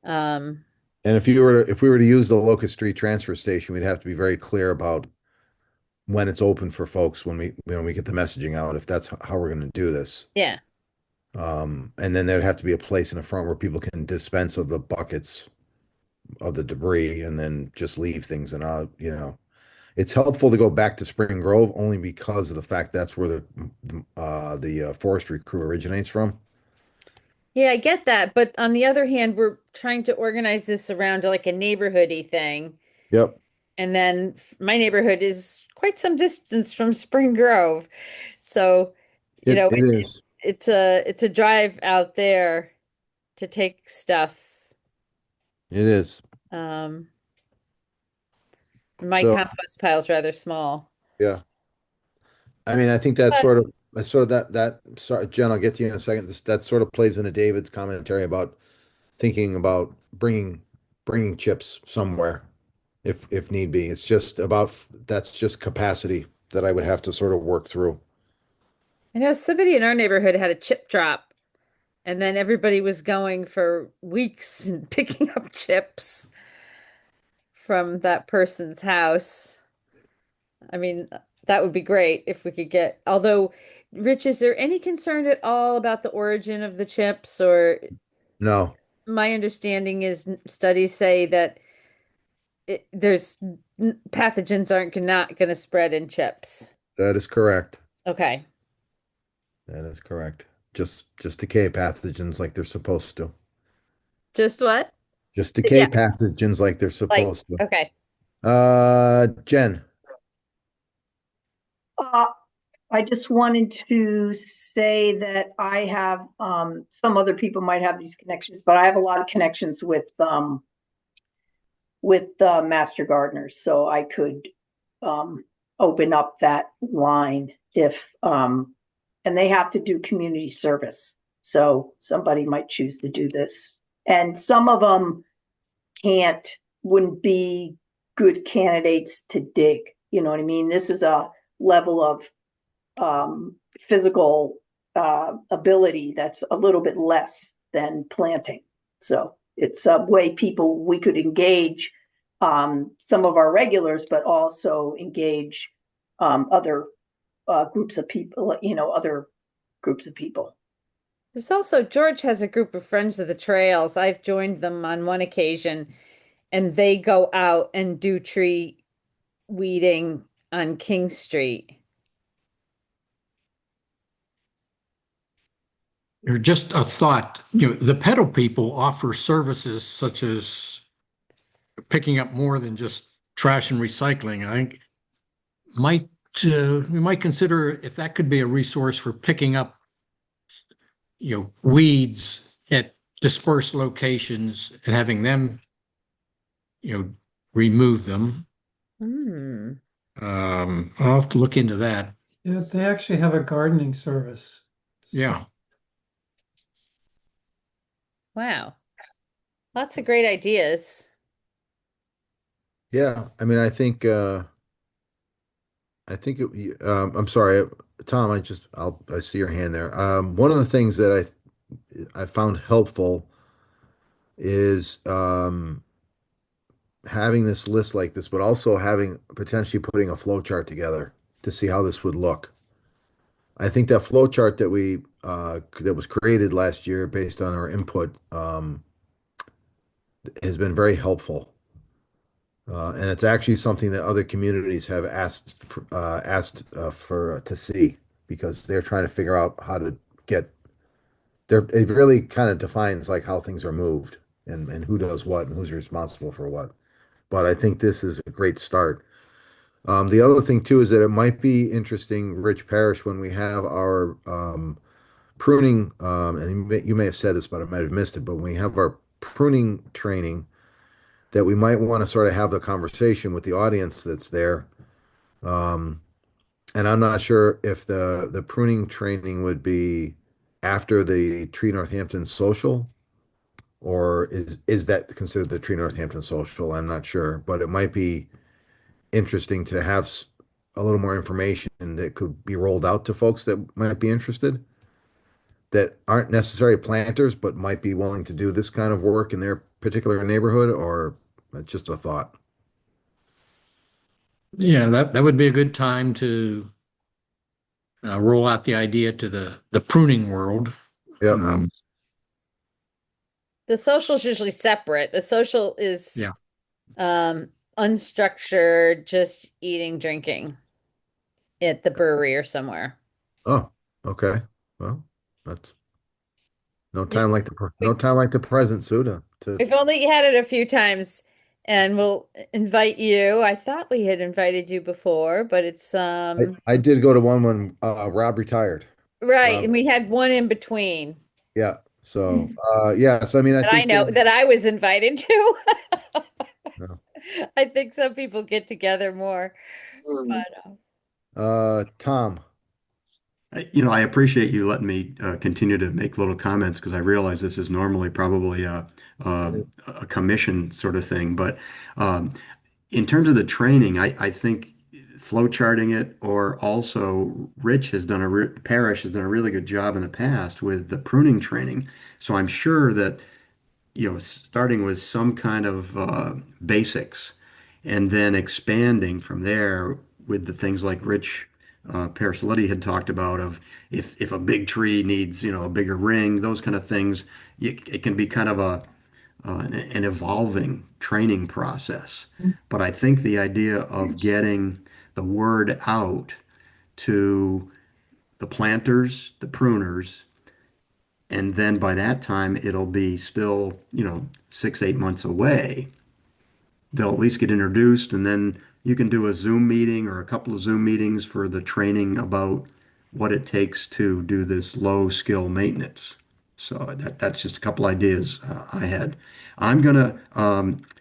F: um
A: And if we were to use the Locust Street transfer station, we'd have to be very clear about when it's open for folks when we get the messaging out, if that's how we're going to do this.
F: yeah.
A: And then there'd have to be a place in the front where people can dispense of the buckets of the debris and then just leave things. And it's helpful to go back to Spring Grove only because of the fact that's where the forestry crew originates from.
F: Yeah, I get that. But on the other hand, we're trying to organize this around like a neighborhoody thing.
A: Yep,
F: And then my neighborhood is quite some distance from Spring Grove. So,
A: it is.
F: it's a drive out there to take stuff.
A: It is.
F: Um, my
A: So
F: compost pile's rather small.
A: yeah, I mean, I think that's
F: But
A: sort of that. Sorry, Jen, I'll get to you in a second. That sort of plays into David's commentary about thinking about bringing chips somewhere if need be. It's just about that's just capacity that I would have to sort of work through.
F: I know somebody in our neighborhood had a chip drop, and then everybody was going for weeks and picking up chips from that person's house. I mean, that would be great if we could get, although, Rich, is there any concern at all about the origin of the chips? Or
A: No,
F: my understanding is studies say that there's pathogens aren't not going to spread in chips.
A: that is correct.
F: Okay.
A: That is correct. Just decay pathogens like they're supposed to.
F: Just what?
A: Just decay
F: Yeah,
A: pathogens like they're
F: like,
A: supposed to.
F: okay.
A: Jen.
C: Uh, I just wanted to say that I have, some other people might have these connections, but I have a lot of connections with master gardeners, so I could, open up that line if, and they have to do community service. So somebody might choose to do this. And some of them can't, wouldn't be good candidates to dig. You know what I mean? This is a level of physical ability that's a little bit less than planting. So it's a way people we could engage some of our regulars, but also engage other groups of people, other groups of people.
F: There's also, George has a group of Friends of the Trails. I've joined them on one occasion, and they go out and do tree weeding on King Street.
H: Or just a thought, the pedal people offer services such as picking up more than just trash and recycling. I think might we might consider if that could be a resource for picking up, weeds at dispersed locations and having them, remove them.
F: Hmm.
H: I'll have to look into that.
D: Yeah, they actually have a gardening service.
H: Yeah.
F: Wow. Lots of great ideas.
A: Yeah, I mean, I'm sorry, Tom, I see your hand there. One of the things that I found helpful is having this list like this, but also having potentially putting a flow chart together to see how this would look. I think that flow chart that was created last year based on our input has been very helpful. And it's actually something that other communities have asked for to see because they're trying to figure out how to get there. It really kind of defines like how things are moved and who does what and who's responsible for what. But I think this is a great start. The other thing too is that it might be interesting, Rich Parish, when we have our pruning, and you may have said this, but I might have missed it. But when we have our pruning training, that we might want to sort of have the conversation with the audience that's there. Um, and I'm not sure if the pruning training would be after the Tree Northampton social, or is that considered the Tree Northampton social? I'm not sure, but it might be interesting to have a little more information that could be rolled out to folks that might be interested, that aren't necessarily planters, but might be willing to do this kind of work in their particular neighborhood, or just a thought.
H: Yeah, that would be a good time to roll out the idea to the pruning world.
A: Yep.
H: Um,
F: The social's usually separate. The social is
H: yeah.
F: unstructured, just eating, drinking at the brewery or somewhere.
A: Oh, okay. Well, that's no
F: Yeah.
A: time like no time like the present, Suda.
F: We've only had it a few times, and we'll invite you. I thought we had invited you before, but it's
A: I did go to one when Rob retired.
F: right,
A: Rob,
F: and we had one in between
A: yeah. So yeah. So I mean, I
F: that I
A: think
F: know that I was invited to.
A: uh,
F: I think some people get together more, but
A: Tom.
B: I appreciate you letting me continue to make little comments because I realize this is normally probably a commission sort of thing. But um, in terms of the training, I think flow charting it, or also Parrish has done a really good job in the past with the pruning training. So I'm sure that starting with some kind of basics and then expanding from there with the things like Rich Parasoletti had talked about of if a big tree needs, a bigger ring, those kind of things, it can be kind of an evolving training process. But I think the idea of getting the word out to the planters, the pruners, And then by that time, it'll be still, 6, 8 months away. They'll at least get introduced, and then you can do a Zoom meeting or a couple of Zoom meetings for the training about what it takes to do this low skill maintenance. So that's just a couple ideas I had. I'm gonna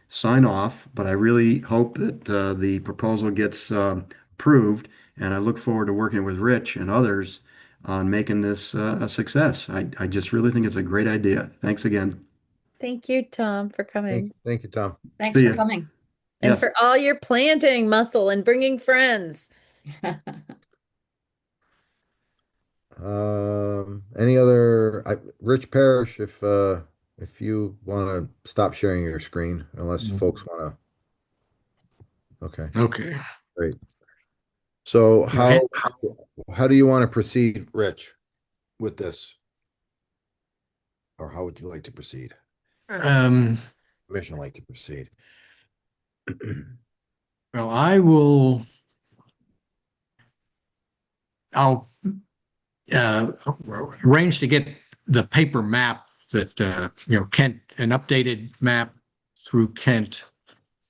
B: sign off, but I really hope that the proposal gets approved, and I look forward to working with Rich and others on making this a success. I just really think it's a great idea. Thanks again.
F: Thank you, Tom, for coming
A: Thank you, Tom.
J: Thanks
B: See
J: for
B: ya.
J: coming.
F: and
B: Yes.
F: for all your planting muscle and bringing friends.
A: Any other, Rich Parrish, if you want to stop sharing your screen, unless folks want to, okay,
H: Okay.
A: great. So
H: Yeah,
A: how do you want to proceed, Rich, with this? Or how would you like to proceed?
H: um,
A: Commission like to proceed.
H: well, I'll arrange to get the paper map that Kent, an updated map through Kent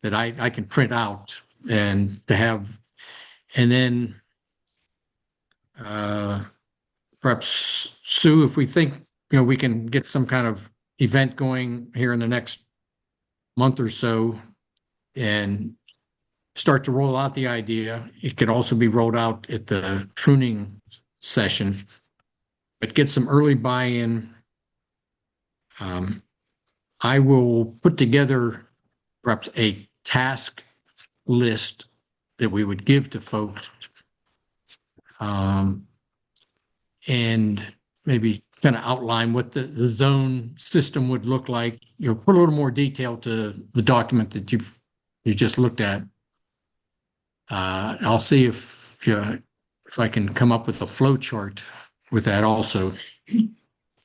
H: that I can print out and to have, and then perhaps Sue, if we think we can get some kind of event going here in the next month or so and start to roll out the idea. It could also be rolled out at the pruning session, but get some early buy-in. I will put together perhaps a task list that we would give to folks, and maybe kind of outline what the zone system would look like. Put a little more detail to the document that you just looked at. I'll see if I can come up with a flow chart with that also.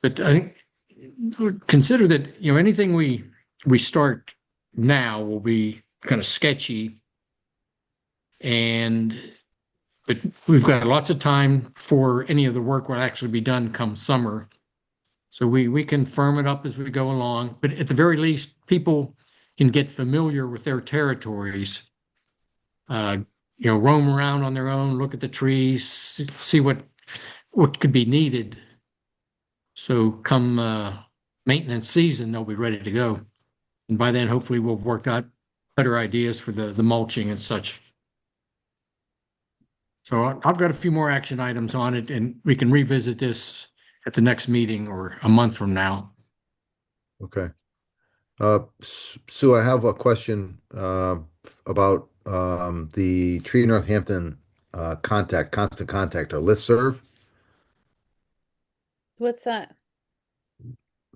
H: But I think consider that anything we start now will be kind of sketchy, but we've got lots of time for any of the work will actually be done come summer. So we can firm it up as we go along. But at the very least, people can get familiar with their territories. Roam around on their own, look at the trees, see what could be needed. So come maintenance season, they'll be ready to go. And by then, hopefully, we'll work out better ideas for the mulching and such. So I've got a few more action items on it, and we can revisit this at the next meeting or a month from now.
A: Okay. Sue, I have a question about the Tree Northampton constant contact or listserv.
F: What's that?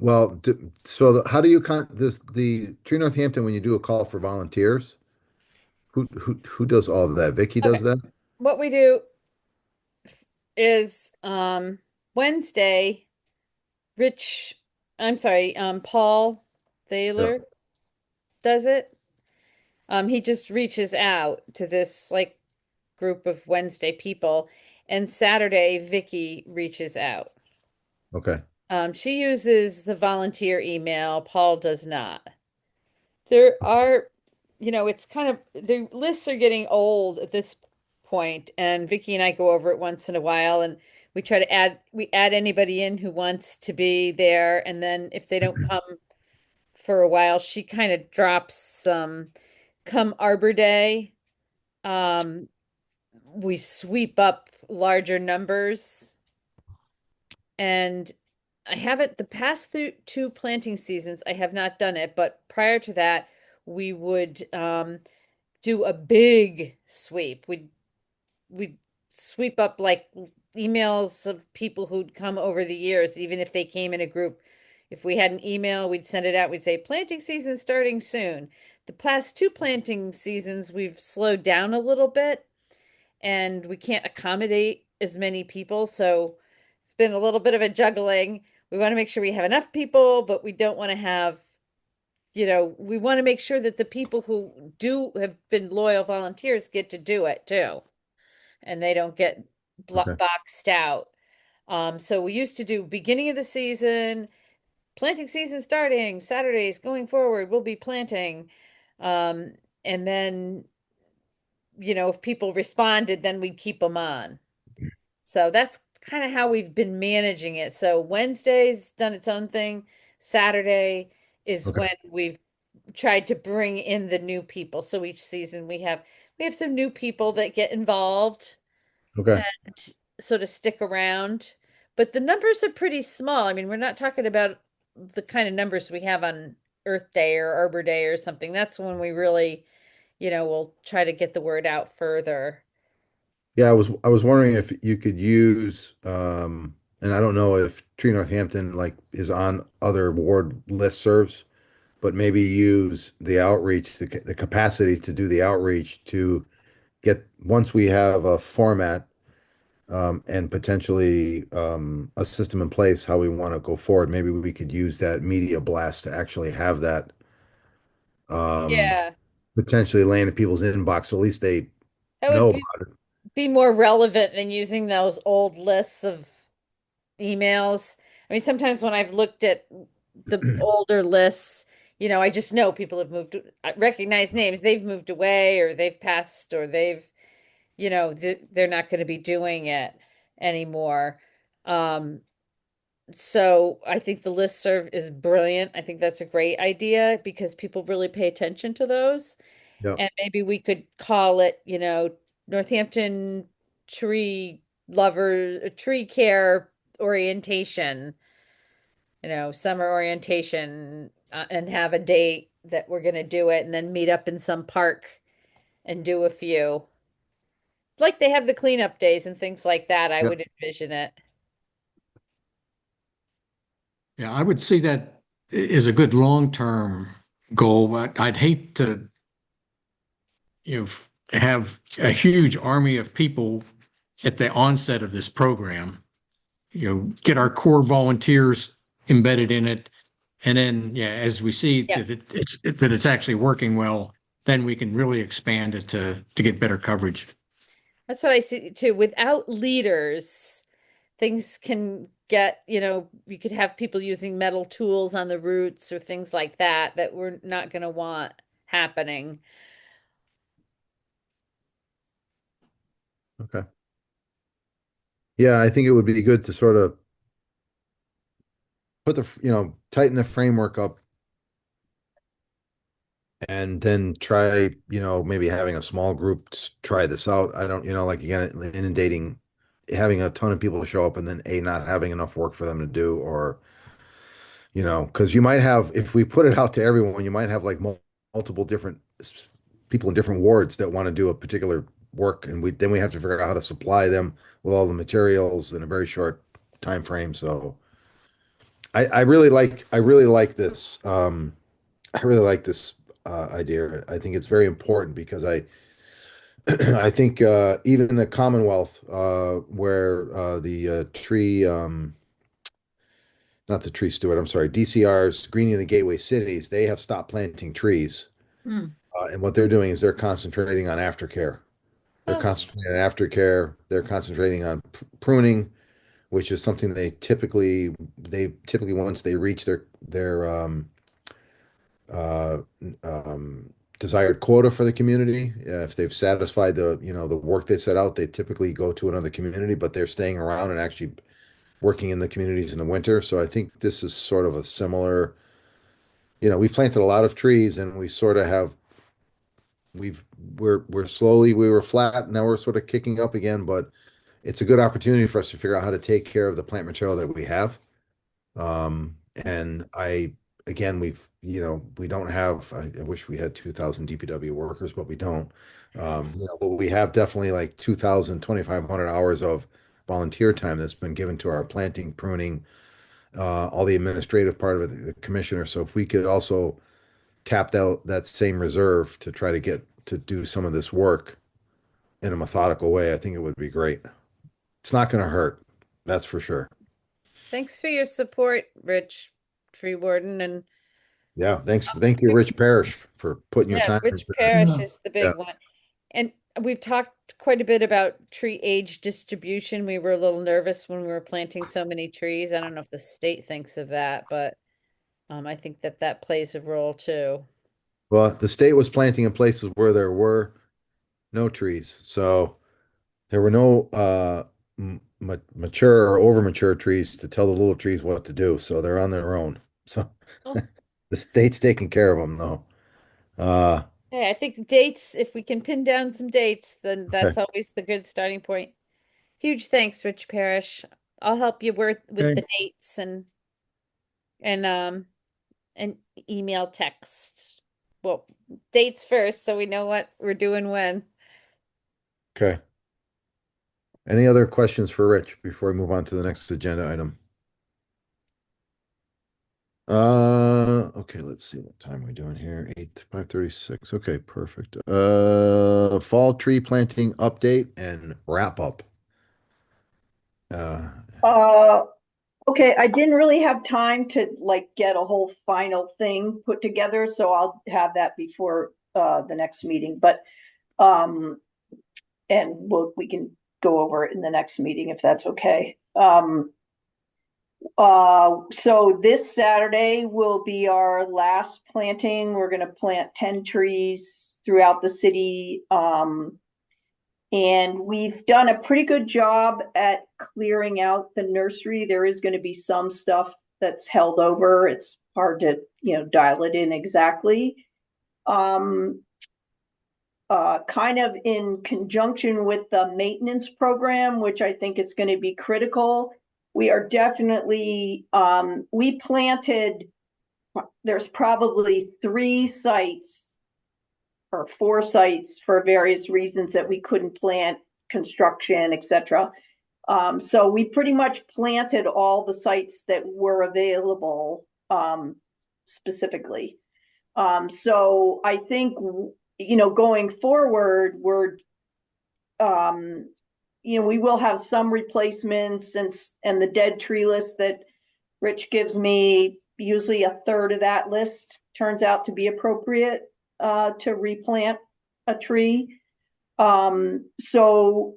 A: Well, so how do you the Tree Northampton when you do a call for volunteers? Who does all of that? Vicky
F: Okay.
A: does that?
F: What we do is Wednesday, Paul
A: Yeah.
F: Thaler does it. He just reaches out to this like group of Wednesday people, and Saturday Vicky reaches out.
A: Okay.
F: She uses the volunteer email, Paul does not. There are, it's kind of the lists are getting old at this point, and Vicky and I go over it once in a while, and we try to add anybody in who wants to be there, and then if they don't come for a while, she kind of drops some come Arbor Day. Um, we sweep up larger numbers, and I haven't the past two planting seasons, I have not done it, but prior to that, we would do a big sweep. We'd sweep up like emails of people who'd come over the years, even if they came in a group. If we had an email, we'd send it out. We'd say planting season starting soon. The past two planting seasons, we've slowed down a little bit, and we can't accommodate as many people. So it's been a little bit of a juggling. We want to make sure we have enough people, but we don't want to have, we want to make sure that the people who do have been loyal volunteers get to do it too, and they don't get
A: Okay.
F: boxed out. So we used to do beginning of the season, planting season starting, Saturdays going forward, we'll be planting. Um, and then, if people responded, then we'd keep them on. So that's kind of how we've been managing it. So Wednesday's done its own thing. Saturday is
A: Okay.
F: when we've tried to bring in the new people. So each season we have some new people that get involved
A: Okay.
F: and sort of stick around. But the numbers are pretty small. I mean, we're not talking about the kind of numbers we have on Earth Day or Arbor Day or something. That's when we really, will try to get the word out further.
A: Yeah, I was wondering if you could use and I don't know if Tree Northampton like is on other ward listservs, but maybe use the outreach, the capacity to do the outreach to get once we have a format and potentially a system in place how we want to go forward, maybe we could use that media blast to actually have that um
F: Yeah,
A: potentially land in people's inbox so at least they
F: that would
A: know
F: be,
A: about it.
F: be more relevant than using those old lists of emails. I mean, sometimes when I've looked at the older lists, I just know people have moved, I recognize names, they've moved away or they've passed or they're not going to be doing it anymore. Um, so I think the listserv is brilliant. I think that's a great idea because people really pay attention to those.
A: Yep.
F: And maybe we could call it, Northampton Tree Lovers, Tree Care Orientation, summer orientation, and have a date that we're going to do it and then meet up in some park and do a few. Like they have the cleanup days and things like that, I
A: Yep.
F: would envision it.
H: Yeah, I would see that as a good long-term goal. I'd hate to, have a huge army of people at the onset of this program, get our core volunteers embedded in it. And then, yeah, as we see
F: Yeah.
H: that it's actually working well, then we can really expand it to get better coverage.
F: That's what I see too. Without leaders, things can get, you could have people using metal tools on the roots or things like that we're not going to want happening.
A: Okay. Yeah, I think it would be good to sort of put tighten the framework up and then try, maybe having a small group try this out. I don't, like again, inundating, having a ton of people show up and then not having enough work for them to do, or, because you might have, if we put it out to everyone, you might have like multiple different people in different wards that want to do a particular work, and then we have to figure out how to supply them with all the materials in a very short time frame. So I really like this. I really like this idea. I think it's very important because I think even the Commonwealth, where the tree, not the tree steward, I'm sorry, DCR's Greening the Gateway Cities, they have stopped planting trees.
J: Hmm.
A: And what they're doing is they're concentrating on aftercare. They're
F: Oh,
A: concentrating on aftercare. They're concentrating on pruning, which is something they typically once they reach their uh, desired quota for the community. If they've satisfied the work they set out, they typically go to another community, but they're staying around and actually working in the communities in the winter. So I think this is sort of a similar, we've planted a lot of trees and we sort of have, we're slowly, we were flat. Now we're sort of kicking up again, but it's a good opportunity for us to figure out how to take care of the plant material that we have. And again, we don't have, I wish we had 2,000 DPW workers, but we don't. But we have definitely like 2,000, 2,500 hours of volunteer time that's been given to our planting, pruning, all the administrative part of it, the commissioner. So if we could also tap out that same reserve to try to get to do some of this work in a methodical way, I think it would be great. It's not going to hurt. That's for sure.
F: thanks for your support, Rich Tree Warden. And
A: Yeah, thank you, Rich Parrish, for putting your
F: yeah,
A: time
F: Rich
A: into this.
F: Parrish
D: Yeah.
F: is the
A: Yeah,
F: big one. And we've talked quite a bit about tree age distribution. We were a little nervous when we were planting so many trees. I don't know if the state thinks of that, but I think that that plays a role too.
A: Well, the state was planting in places where there were no trees. So there were no mature or over mature trees to tell the little trees what to do. So they're on their own. So
F: Oh,
A: the state's taking care of them though. Uh,
F: hey, I think dates, if we can pin down some dates, then that's
A: okay.
F: always the good starting point. Huge thanks, Rich Parrish. I'll help you with
H: Okay.
F: the dates and and email text. Well, dates first, so we know what we're doing when.
A: Okay. Any other questions for Rich before we move on to the next agenda item? Okay, let's see what time we're doing here. 5:36. Okay, perfect. Fall tree planting update and wrap up. Uh,
C: Uh, okay, I didn't really have time to like get a whole final thing put together, so I'll have that before the next meeting, but and we can go over it in the next meeting if that's okay. So this Saturday will be our last planting. We're gonna plant 10 trees throughout the city. And we've done a pretty good job at clearing out the nursery. There is going to be some stuff that's held over. It's hard to, dial it in exactly. Kind of in conjunction with the maintenance program, which I think is going to be critical. We are definitely, we planted, there's probably 3 sites or 4 sites for various reasons that we couldn't plant, construction, etc. So we pretty much planted all the sites that were available specifically. So I think, going forward, we will have some replacements and the dead tree list that Rich gives me, usually a third of that list turns out to be appropriate to replant a tree. So,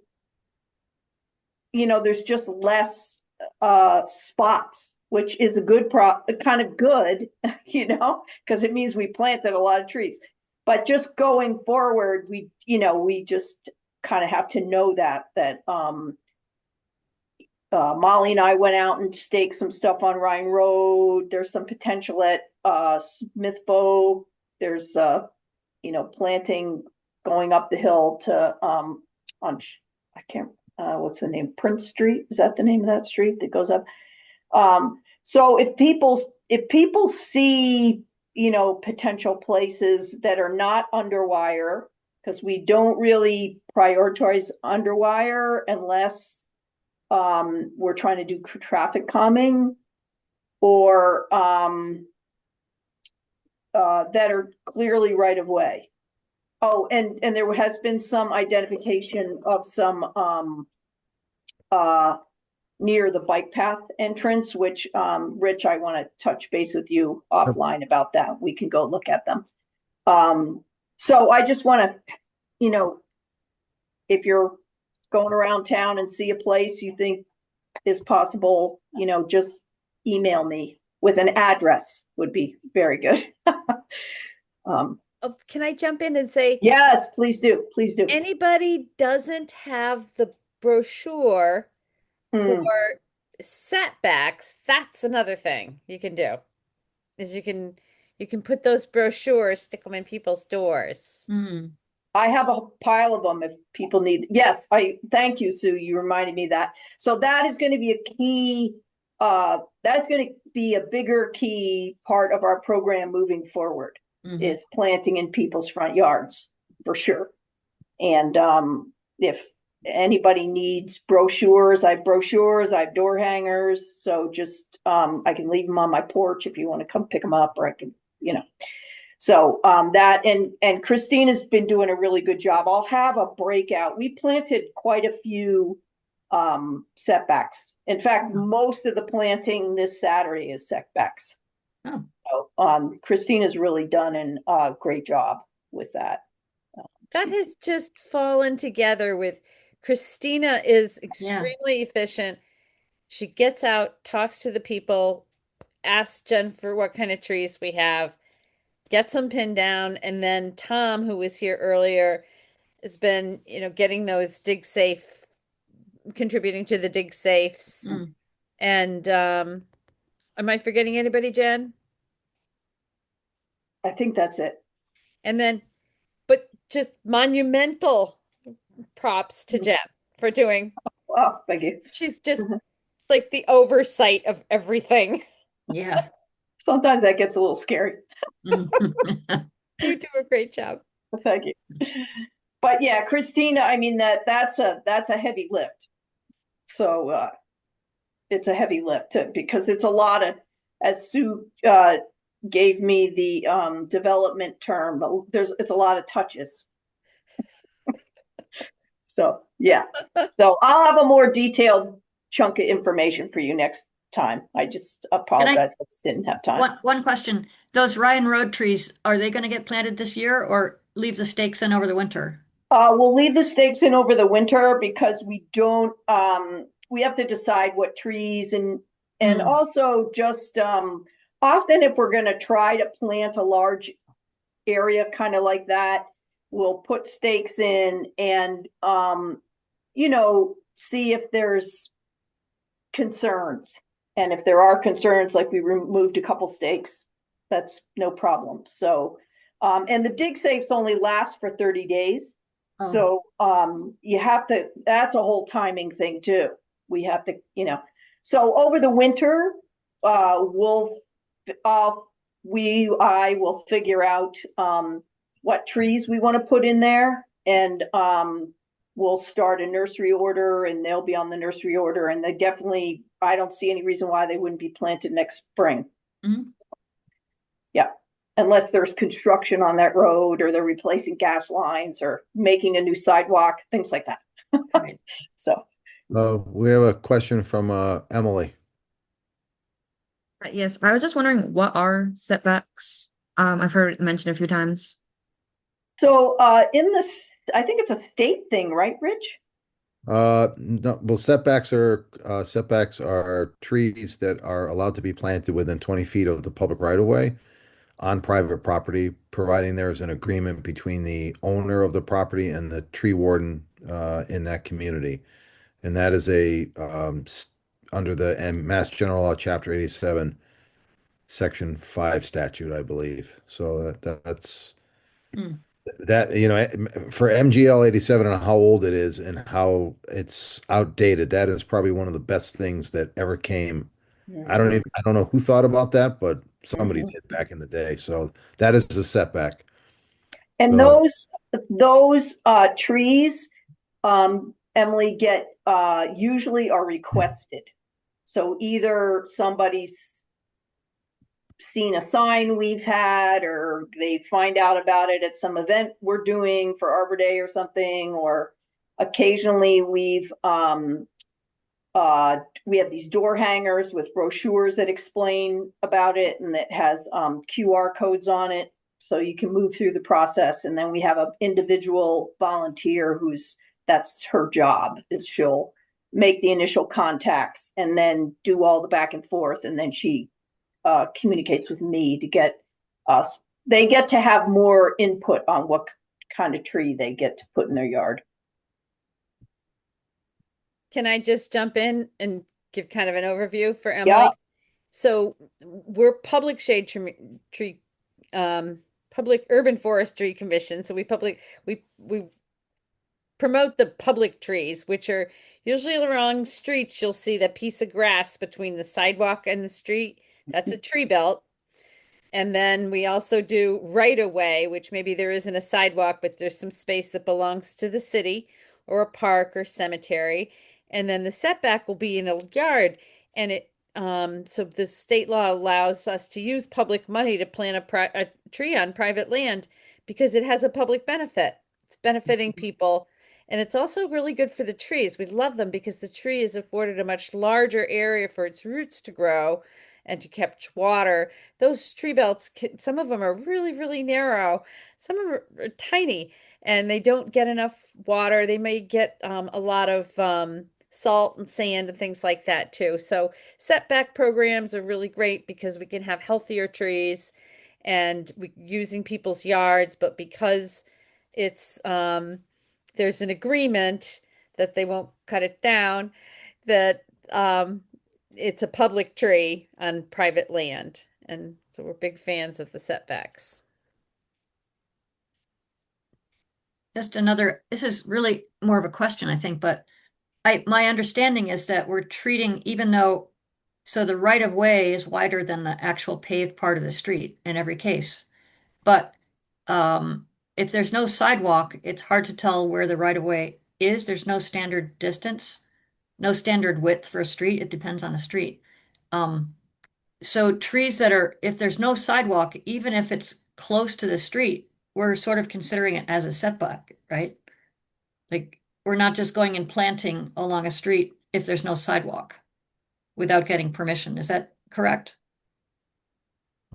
C: there's just less spots, which is a good kind of good, because it means we planted a lot of trees. But just going forward, we just kind of have to know that Molly and I went out and staked some stuff on Ryan Road. There's some potential at Smith Vogue. There's planting going up the hill to on I can't what's the name, Prince Street, is that the name of that street that goes up? So if people see potential places that are not under wire, because we don't really prioritize under wire unless we're trying to do traffic calming, or that are clearly right of way. Oh, and there has been some identification of some near the bike path entrance, which Rich, I want to touch base with you offline about that. We can go look at them. So I just want to, if you're going around town and see a place you think is possible, just email me with an address would be very good.
F: Oh, can I jump in and say,
C: Yes, please do. Please do.
F: anybody doesn't have the brochure for setbacks, that's another thing you can do. Is you can put those brochures, stick them in people's doors.
C: I have a pile of them if people need. Yes, thank you, Sue. You reminded me that. So that is going to be a key. That's going to be a bigger key part of our program moving forward, is planting in people's front yards for sure. And if anybody needs brochures, I have door hangers. So just I can leave them on my porch if you want to come pick them up, or I can, So that and Christine has been doing a really good job. I'll have a breakout. We planted quite a few setbacks. In fact, most of the planting this Saturday is setbacks.
J: Oh.
C: So, Christine has really done a great job with that.
F: That has just fallen together with Christina is
J: Yeah.
F: extremely efficient. She gets out, talks to the people, asks Jen for what kind of trees we have, gets them pinned down, and then Tom, who was here earlier, has been, getting those dig safe, contributing to the dig safes.
J: Mm.
F: And am I forgetting anybody, Jen?
C: I think that's it.
F: And then, but just monumental props to Jen for doing.
C: Oh, thank you.
F: She's just like the oversight of everything.
J: Yeah.
C: Sometimes that gets a little scary.
F: You do a great job.
C: Thank you. But yeah, Christina, I mean that's a heavy lift. So it's a heavy lift because it's a lot of, as Sue gave me the development term, it's a lot of touches. So yeah. So I'll have a more detailed chunk of information for you next time. I just apologize, I just didn't have time.
J: One question. Those Ryan Road trees, are they going to get planted this year or leave the stakes in over the winter?
C: We'll leave the stakes in over the winter because we don't, we have to decide what trees and also just, often if we're gonna try to plant a large area kind of like that, we'll put stakes in and, see if there's concerns. And if there are concerns, like we removed a couple stakes, that's no problem. So, and the dig safes only last for 30 days.
J: Oh.
C: So you have to, that's a whole timing thing too. We have to, so over the winter, I will figure out what trees we want to put in there, and we'll start a nursery order, and they'll be on the nursery order, and they definitely, I don't see any reason why they wouldn't be planted next spring.
J: Mhm.
C: Yeah. Unless there's construction on that road or they're replacing gas lines or making a new sidewalk, things like that.
J: Right.
C: So,
A: We have a question from Emily.
K: Yes, I was just wondering what are setbacks? I've heard it mentioned a few times.
C: so in this, I think it's a state thing, right, Rich?
A: No, well, setbacks are trees that are allowed to be planted within 20 feet of the public right of way on private property, providing there is an agreement between the owner of the property and the tree warden in that community. And that is under the Mass General Law, Chapter 87, Section 5 statute, I believe. So that's
J: Mm.
A: that, for MGL 87 and how old it is and how it's outdated, that is probably one of the best things that ever came. I don't know who thought about that, but somebody did back in the day. So that is a setback.
C: And
A: So,
C: those trees, Emily, get usually are requested. So either somebody's seen a sign we've had, or they find out about it at some event we're doing for Arbor Day or something, or occasionally we have these door hangers with brochures that explain about it, and that has QR codes on it, so you can move through the process. And then we have an individual volunteer that's her job, is she'll make the initial contacts and then do all the back and forth, and then she communicates with me to get us. They get to have more input on what kind of tree they get to put in their yard.
F: Can I just jump in and give kind of an overview for Emily?
C: Yeah.
F: So we're public shade tree, public urban forestry commission. So we promote the public trees, which are usually along streets. You'll see that piece of grass between the sidewalk and the street. That's a tree belt. And then we also do right of way, which maybe there isn't a sidewalk, but there's some space that belongs to the city or a park or cemetery. And then the setback will be in a yard. And so the state law allows us to use public money to plant a tree on private land because it has a public benefit. It's benefiting people. And it's also really good for the trees. We love them because the tree is afforded a much larger area for its roots to grow and to catch water. Those tree belts, some of them are really, really narrow. Some of them are tiny. and they don't get enough water. They may get a lot of salt and sand and things like that too. So setback programs are really great because we can have healthier trees and we using people's yards, but because it's there's an agreement that they won't cut it down, that it's a public tree on private land. And so we're big fans of the setbacks.
J: Just another, this is really more of a question, I think, but my understanding is that we're treating, even though, so the right of way is wider than the actual paved part of the street in every case. But if there's no sidewalk, it's hard to tell where the right of way is. There's no standard distance, no standard width for a street. It depends on the street. So trees that are, if there's no sidewalk, even if it's close to the street, we're sort of considering it as a setback, right? Like, we're not just going and planting along a street if there's no sidewalk without getting permission. Is that correct?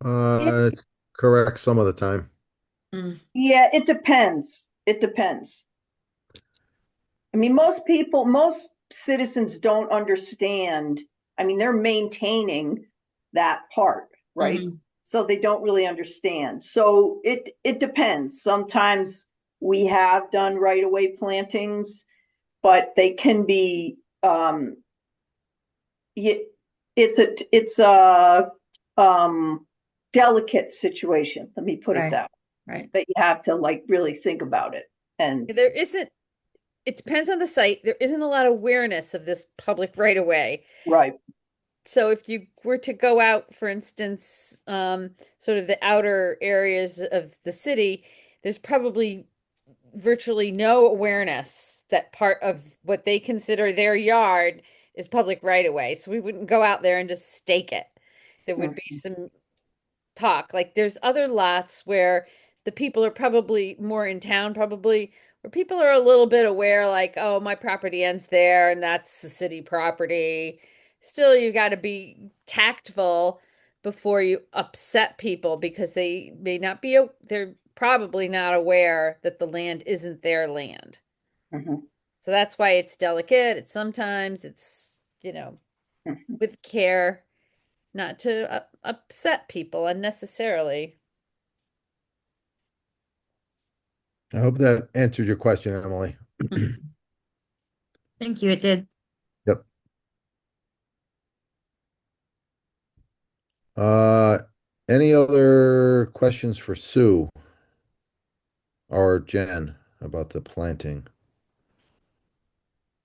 A: It's correct some of the time.
C: Yeah, it depends. It depends. I mean, most citizens don't understand. I mean, they're maintaining that part, right? So they don't really understand. So it depends. Sometimes we have done right-of-way plantings, but they can be it's a delicate situation. Let me put it that way.
J: Right.
C: That you have to like really think about it. And
F: There isn't, it depends on the site. There isn't a lot of awareness of this public right of way.
C: right.
F: So if you were to go out, for instance, sort of the outer areas of the city, there's probably virtually no awareness that part of what they consider their yard is public right of way. So we wouldn't go out there and just stake it. There would be some talk. Like there's other lots where the people are probably more in town, probably where people are a little bit aware, like, oh, my property ends there and that's the city property. Still, you got to be tactful before you upset people because they may not be, they're probably not aware that the land isn't their land. So that's why it's delicate. It's sometimes it's, with care, not to upset people unnecessarily.
A: I hope that answered your question, Emily.
K: Thank you. It did.
A: Yep. Any other questions for Sue or Jen about the planting?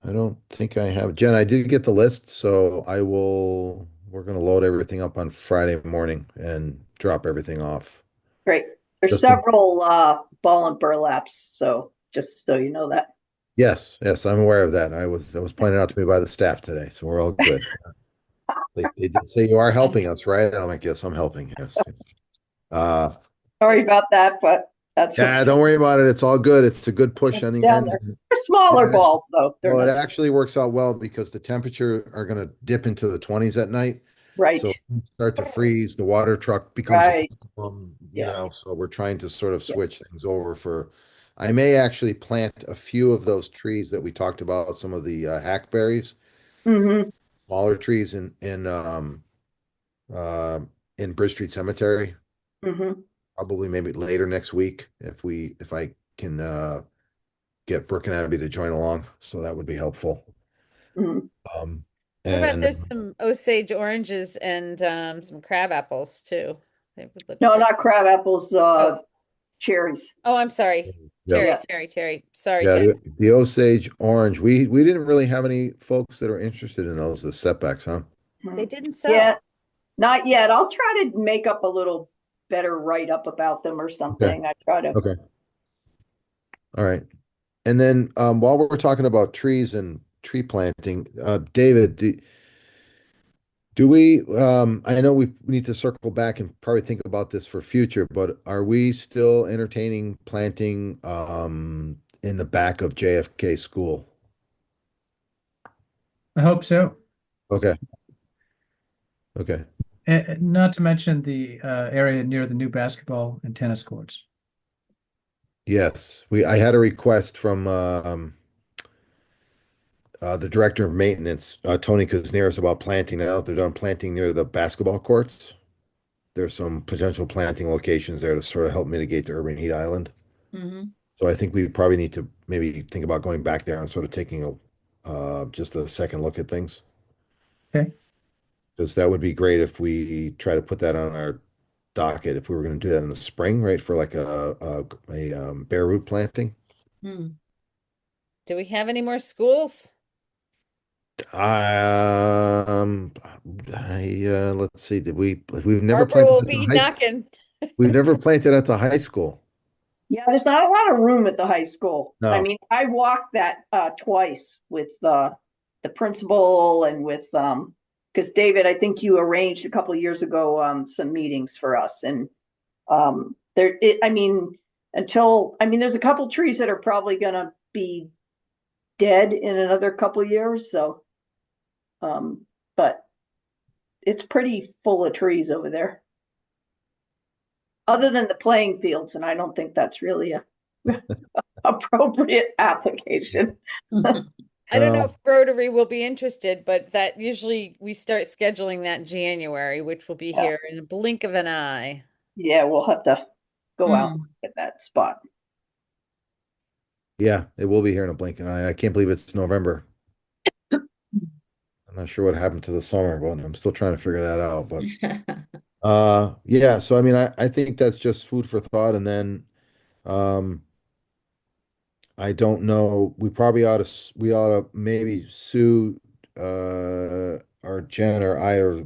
A: I don't think I have. Jen, I did get the list, so we're going to load everything up on Friday morning and drop everything off.
C: Great. There's
A: Just to-
C: several ball and burlaps, so just so you know that.
A: Yes, I'm aware of that. That was pointed out to me by the staff today, so we're all good. They did say you are helping us, right? I'm like, yes, I'm helping. Yes.
C: Sorry about that, but that's
A: Yeah, don't worry about it. It's all good. It's a good push on the
C: down
A: end.
C: there. They're smaller
A: Yeah,
C: balls, though. They're
A: Well, it
C: not-
A: actually works out well because the temperature are going to dip into the 20s at night.
C: right.
A: So start to freeze, the water truck becomes a
C: Right.
A: problem,
C: Yeah.
A: so we're trying to sort of switch things over I may actually plant a few of those trees that we talked about, some of the hackberries, smaller trees in Bridge Street Cemetery, probably maybe later next week if I can get Brooke and Abby to join along. So that would be helpful.
F: What about
A: And
F: there's some Osage oranges and some crab apples too? They would look
C: No,
F: good.
C: not crab apples, cherries.
F: Oh, I'm sorry.
A: Yeah.
F: Cherry. Sorry,
A: yeah,
F: Jen.
A: the Osage orange. We didn't really have any folks that are interested in those, the setbacks, huh?
F: They didn't sell.
C: Yeah, not yet. I'll try to make up a little better write-up about them or something. I try to.
A: Okay. All right. And then while we're talking about trees and tree planting, David, do we, I know we need to circle back and probably think about this for future, but are we still entertaining planting in the back of JFK School?
G: I hope so.
A: Okay.
G: And not to mention the area near the new basketball and tennis courts.
A: Yes, I had a request from the director of maintenance, Tony Kuzners, about planting out. They're done planting near the basketball courts. There's some potential planting locations there to sort of help mitigate the urban heat island.
J: Hmm.
A: So I think we probably need to maybe think about going back there and sort of taking a just a second look at things.
G: Okay.
A: Because that would be great if we try to put that on our docket if we were going to do that in the spring, right? For like a bare root planting.
J: Hmm.
F: Do we have any more schools?
A: Um, let's see. We've never
F: Barbara
A: planted
F: will
A: at the
F: be
A: high school.
F: knocking.
A: We've never planted at the high school.
C: Yeah, there's not a lot of room at the high school. I
A: No.
C: mean, I walked that twice with the principal and with because David, I think you arranged a couple of years ago some meetings for us, and I mean, there's a couple trees that are probably gonna be dead in another couple of years, so but it's pretty full of trees over there. Other than the playing fields, and I don't think that's really a appropriate application.
F: I don't know if
A: No.
F: Rotary will be interested, but that usually we start scheduling that in January, which will be
C: Yeah,
F: here in a blink of an eye.
C: yeah, we'll have to go out
J: Hmm.
C: at that spot.
A: Yeah, it will be here in a blink, and I can't believe it's November. I'm not sure what happened to the summer, but I'm still trying to figure that out. But yeah, so I mean, I think that's just food for thought. And then um, I don't know. We ought to maybe Sue, or Jen or I or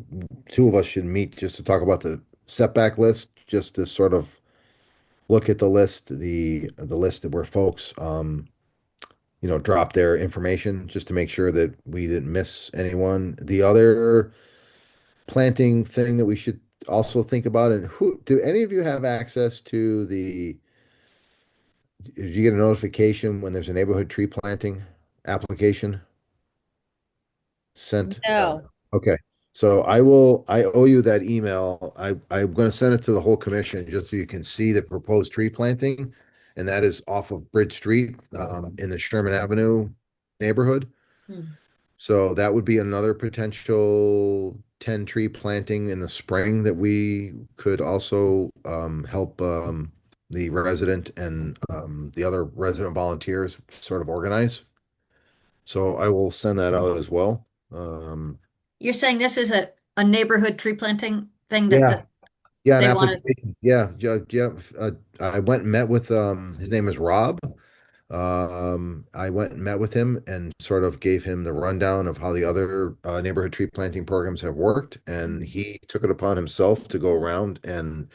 A: two of us should meet just to talk about the setback list, just to sort of look at the list, the list that where folks drop their information just to make sure that we didn't miss anyone. The other planting thing that we should also think about, and who do any of you have access to did you get a notification when there's a neighborhood tree planting application sent?
F: No.
A: Okay. So I owe you that email. I'm going to send it to the whole commission just so you can see the proposed tree planting. And that is off of Bridge Street, in the Sherman Avenue neighborhood.
J: Hmm.
A: So that would be another potential 10 tree planting in the spring that we could also help the resident and the other resident volunteers sort of organize. So I will send that out as well.
J: You're saying this is a neighborhood tree planting thing that,
A: Yeah.
J: that
A: Yeah, an
J: they want to,
A: application. Yeah, yeah, yeah. I went and met with his name is Rob. I went and met with him and sort of gave him the rundown of how the other neighborhood tree planting programs have worked. And he took it upon himself to go around and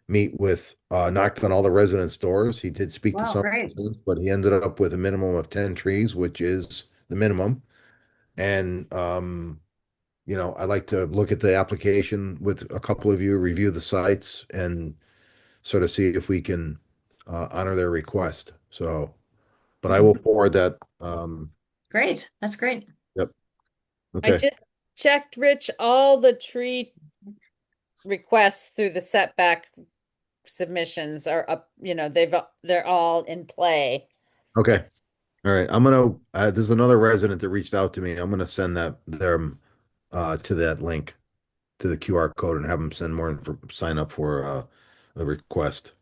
A: meet with, knocked on all the residents' doors. He did speak to
J: wow,
A: some
J: great.
A: residents, but he ended up with a minimum of 10 trees, which is the minimum. And, I like to look at the application with a couple of you, review the sites and sort of see if we can honor their request. So, but I will forward that.
J: Great. That's great.
A: Yep.
F: I
A: Okay.
F: just checked, Rich, all the tree requests through the setback submissions are up, they're all in play.
A: Okay. All right. There's another resident that reached out to me. I'm gonna send them to that link to the QR code and have them send more info, sign up for a request.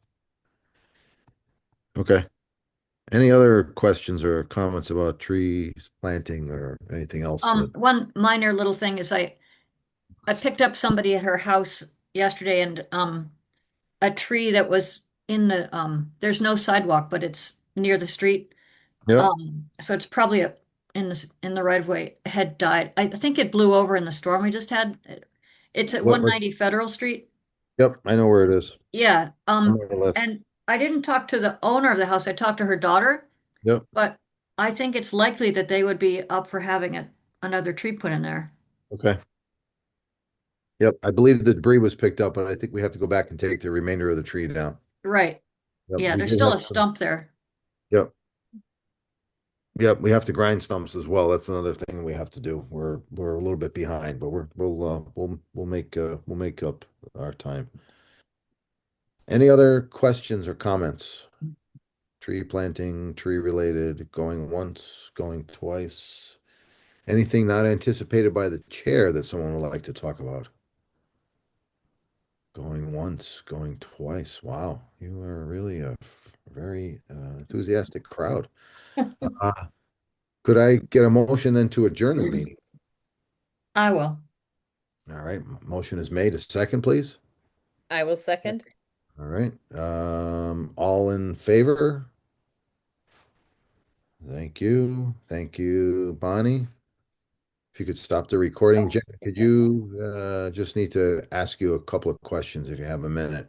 A: Okay. Any other questions or comments about trees planting or anything else that?
J: One minor little thing is I picked up somebody at her house yesterday and a tree that was in the there's no sidewalk, but it's near the street.
A: Yep.
J: So it's probably in the right of way had died. I think it blew over in the storm we just had. It's at
A: What?
J: 190 Federal Street.
A: Yep. I know where it is.
J: Yeah.
A: I'm on the list.
J: And I didn't talk to the owner of the house. I talked to her daughter,
A: Yep.
J: but I think it's likely that they would be up for having another tree put in there.
A: Okay. Yep. I believe the debris was picked up, but I think we have to go back and take the remainder of the tree down.
J: Right.
A: Yep.
J: Yeah,
A: We
J: there's
A: did
J: still
A: have
J: a
A: some.
J: stump there.
A: Yep. Yep. We have to grind stumps as well. That's another thing we have to do. We're a little bit behind, but we'll make up our time. Any other questions or comments? tree planting, tree related, going once, going twice. Anything not anticipated by the chair that someone would like to talk about? Going once, going twice. Wow, you are really a very enthusiastic crowd. Uh, could I get a motion then to adjourn the meeting?
J: I will.
A: All right, motion is made. A second, please.
F: I will second.
A: All right, all in favor? Thank you, Bonnie. If you could stop the recording, Jen, could you just need to ask you a couple of questions if you have a minute?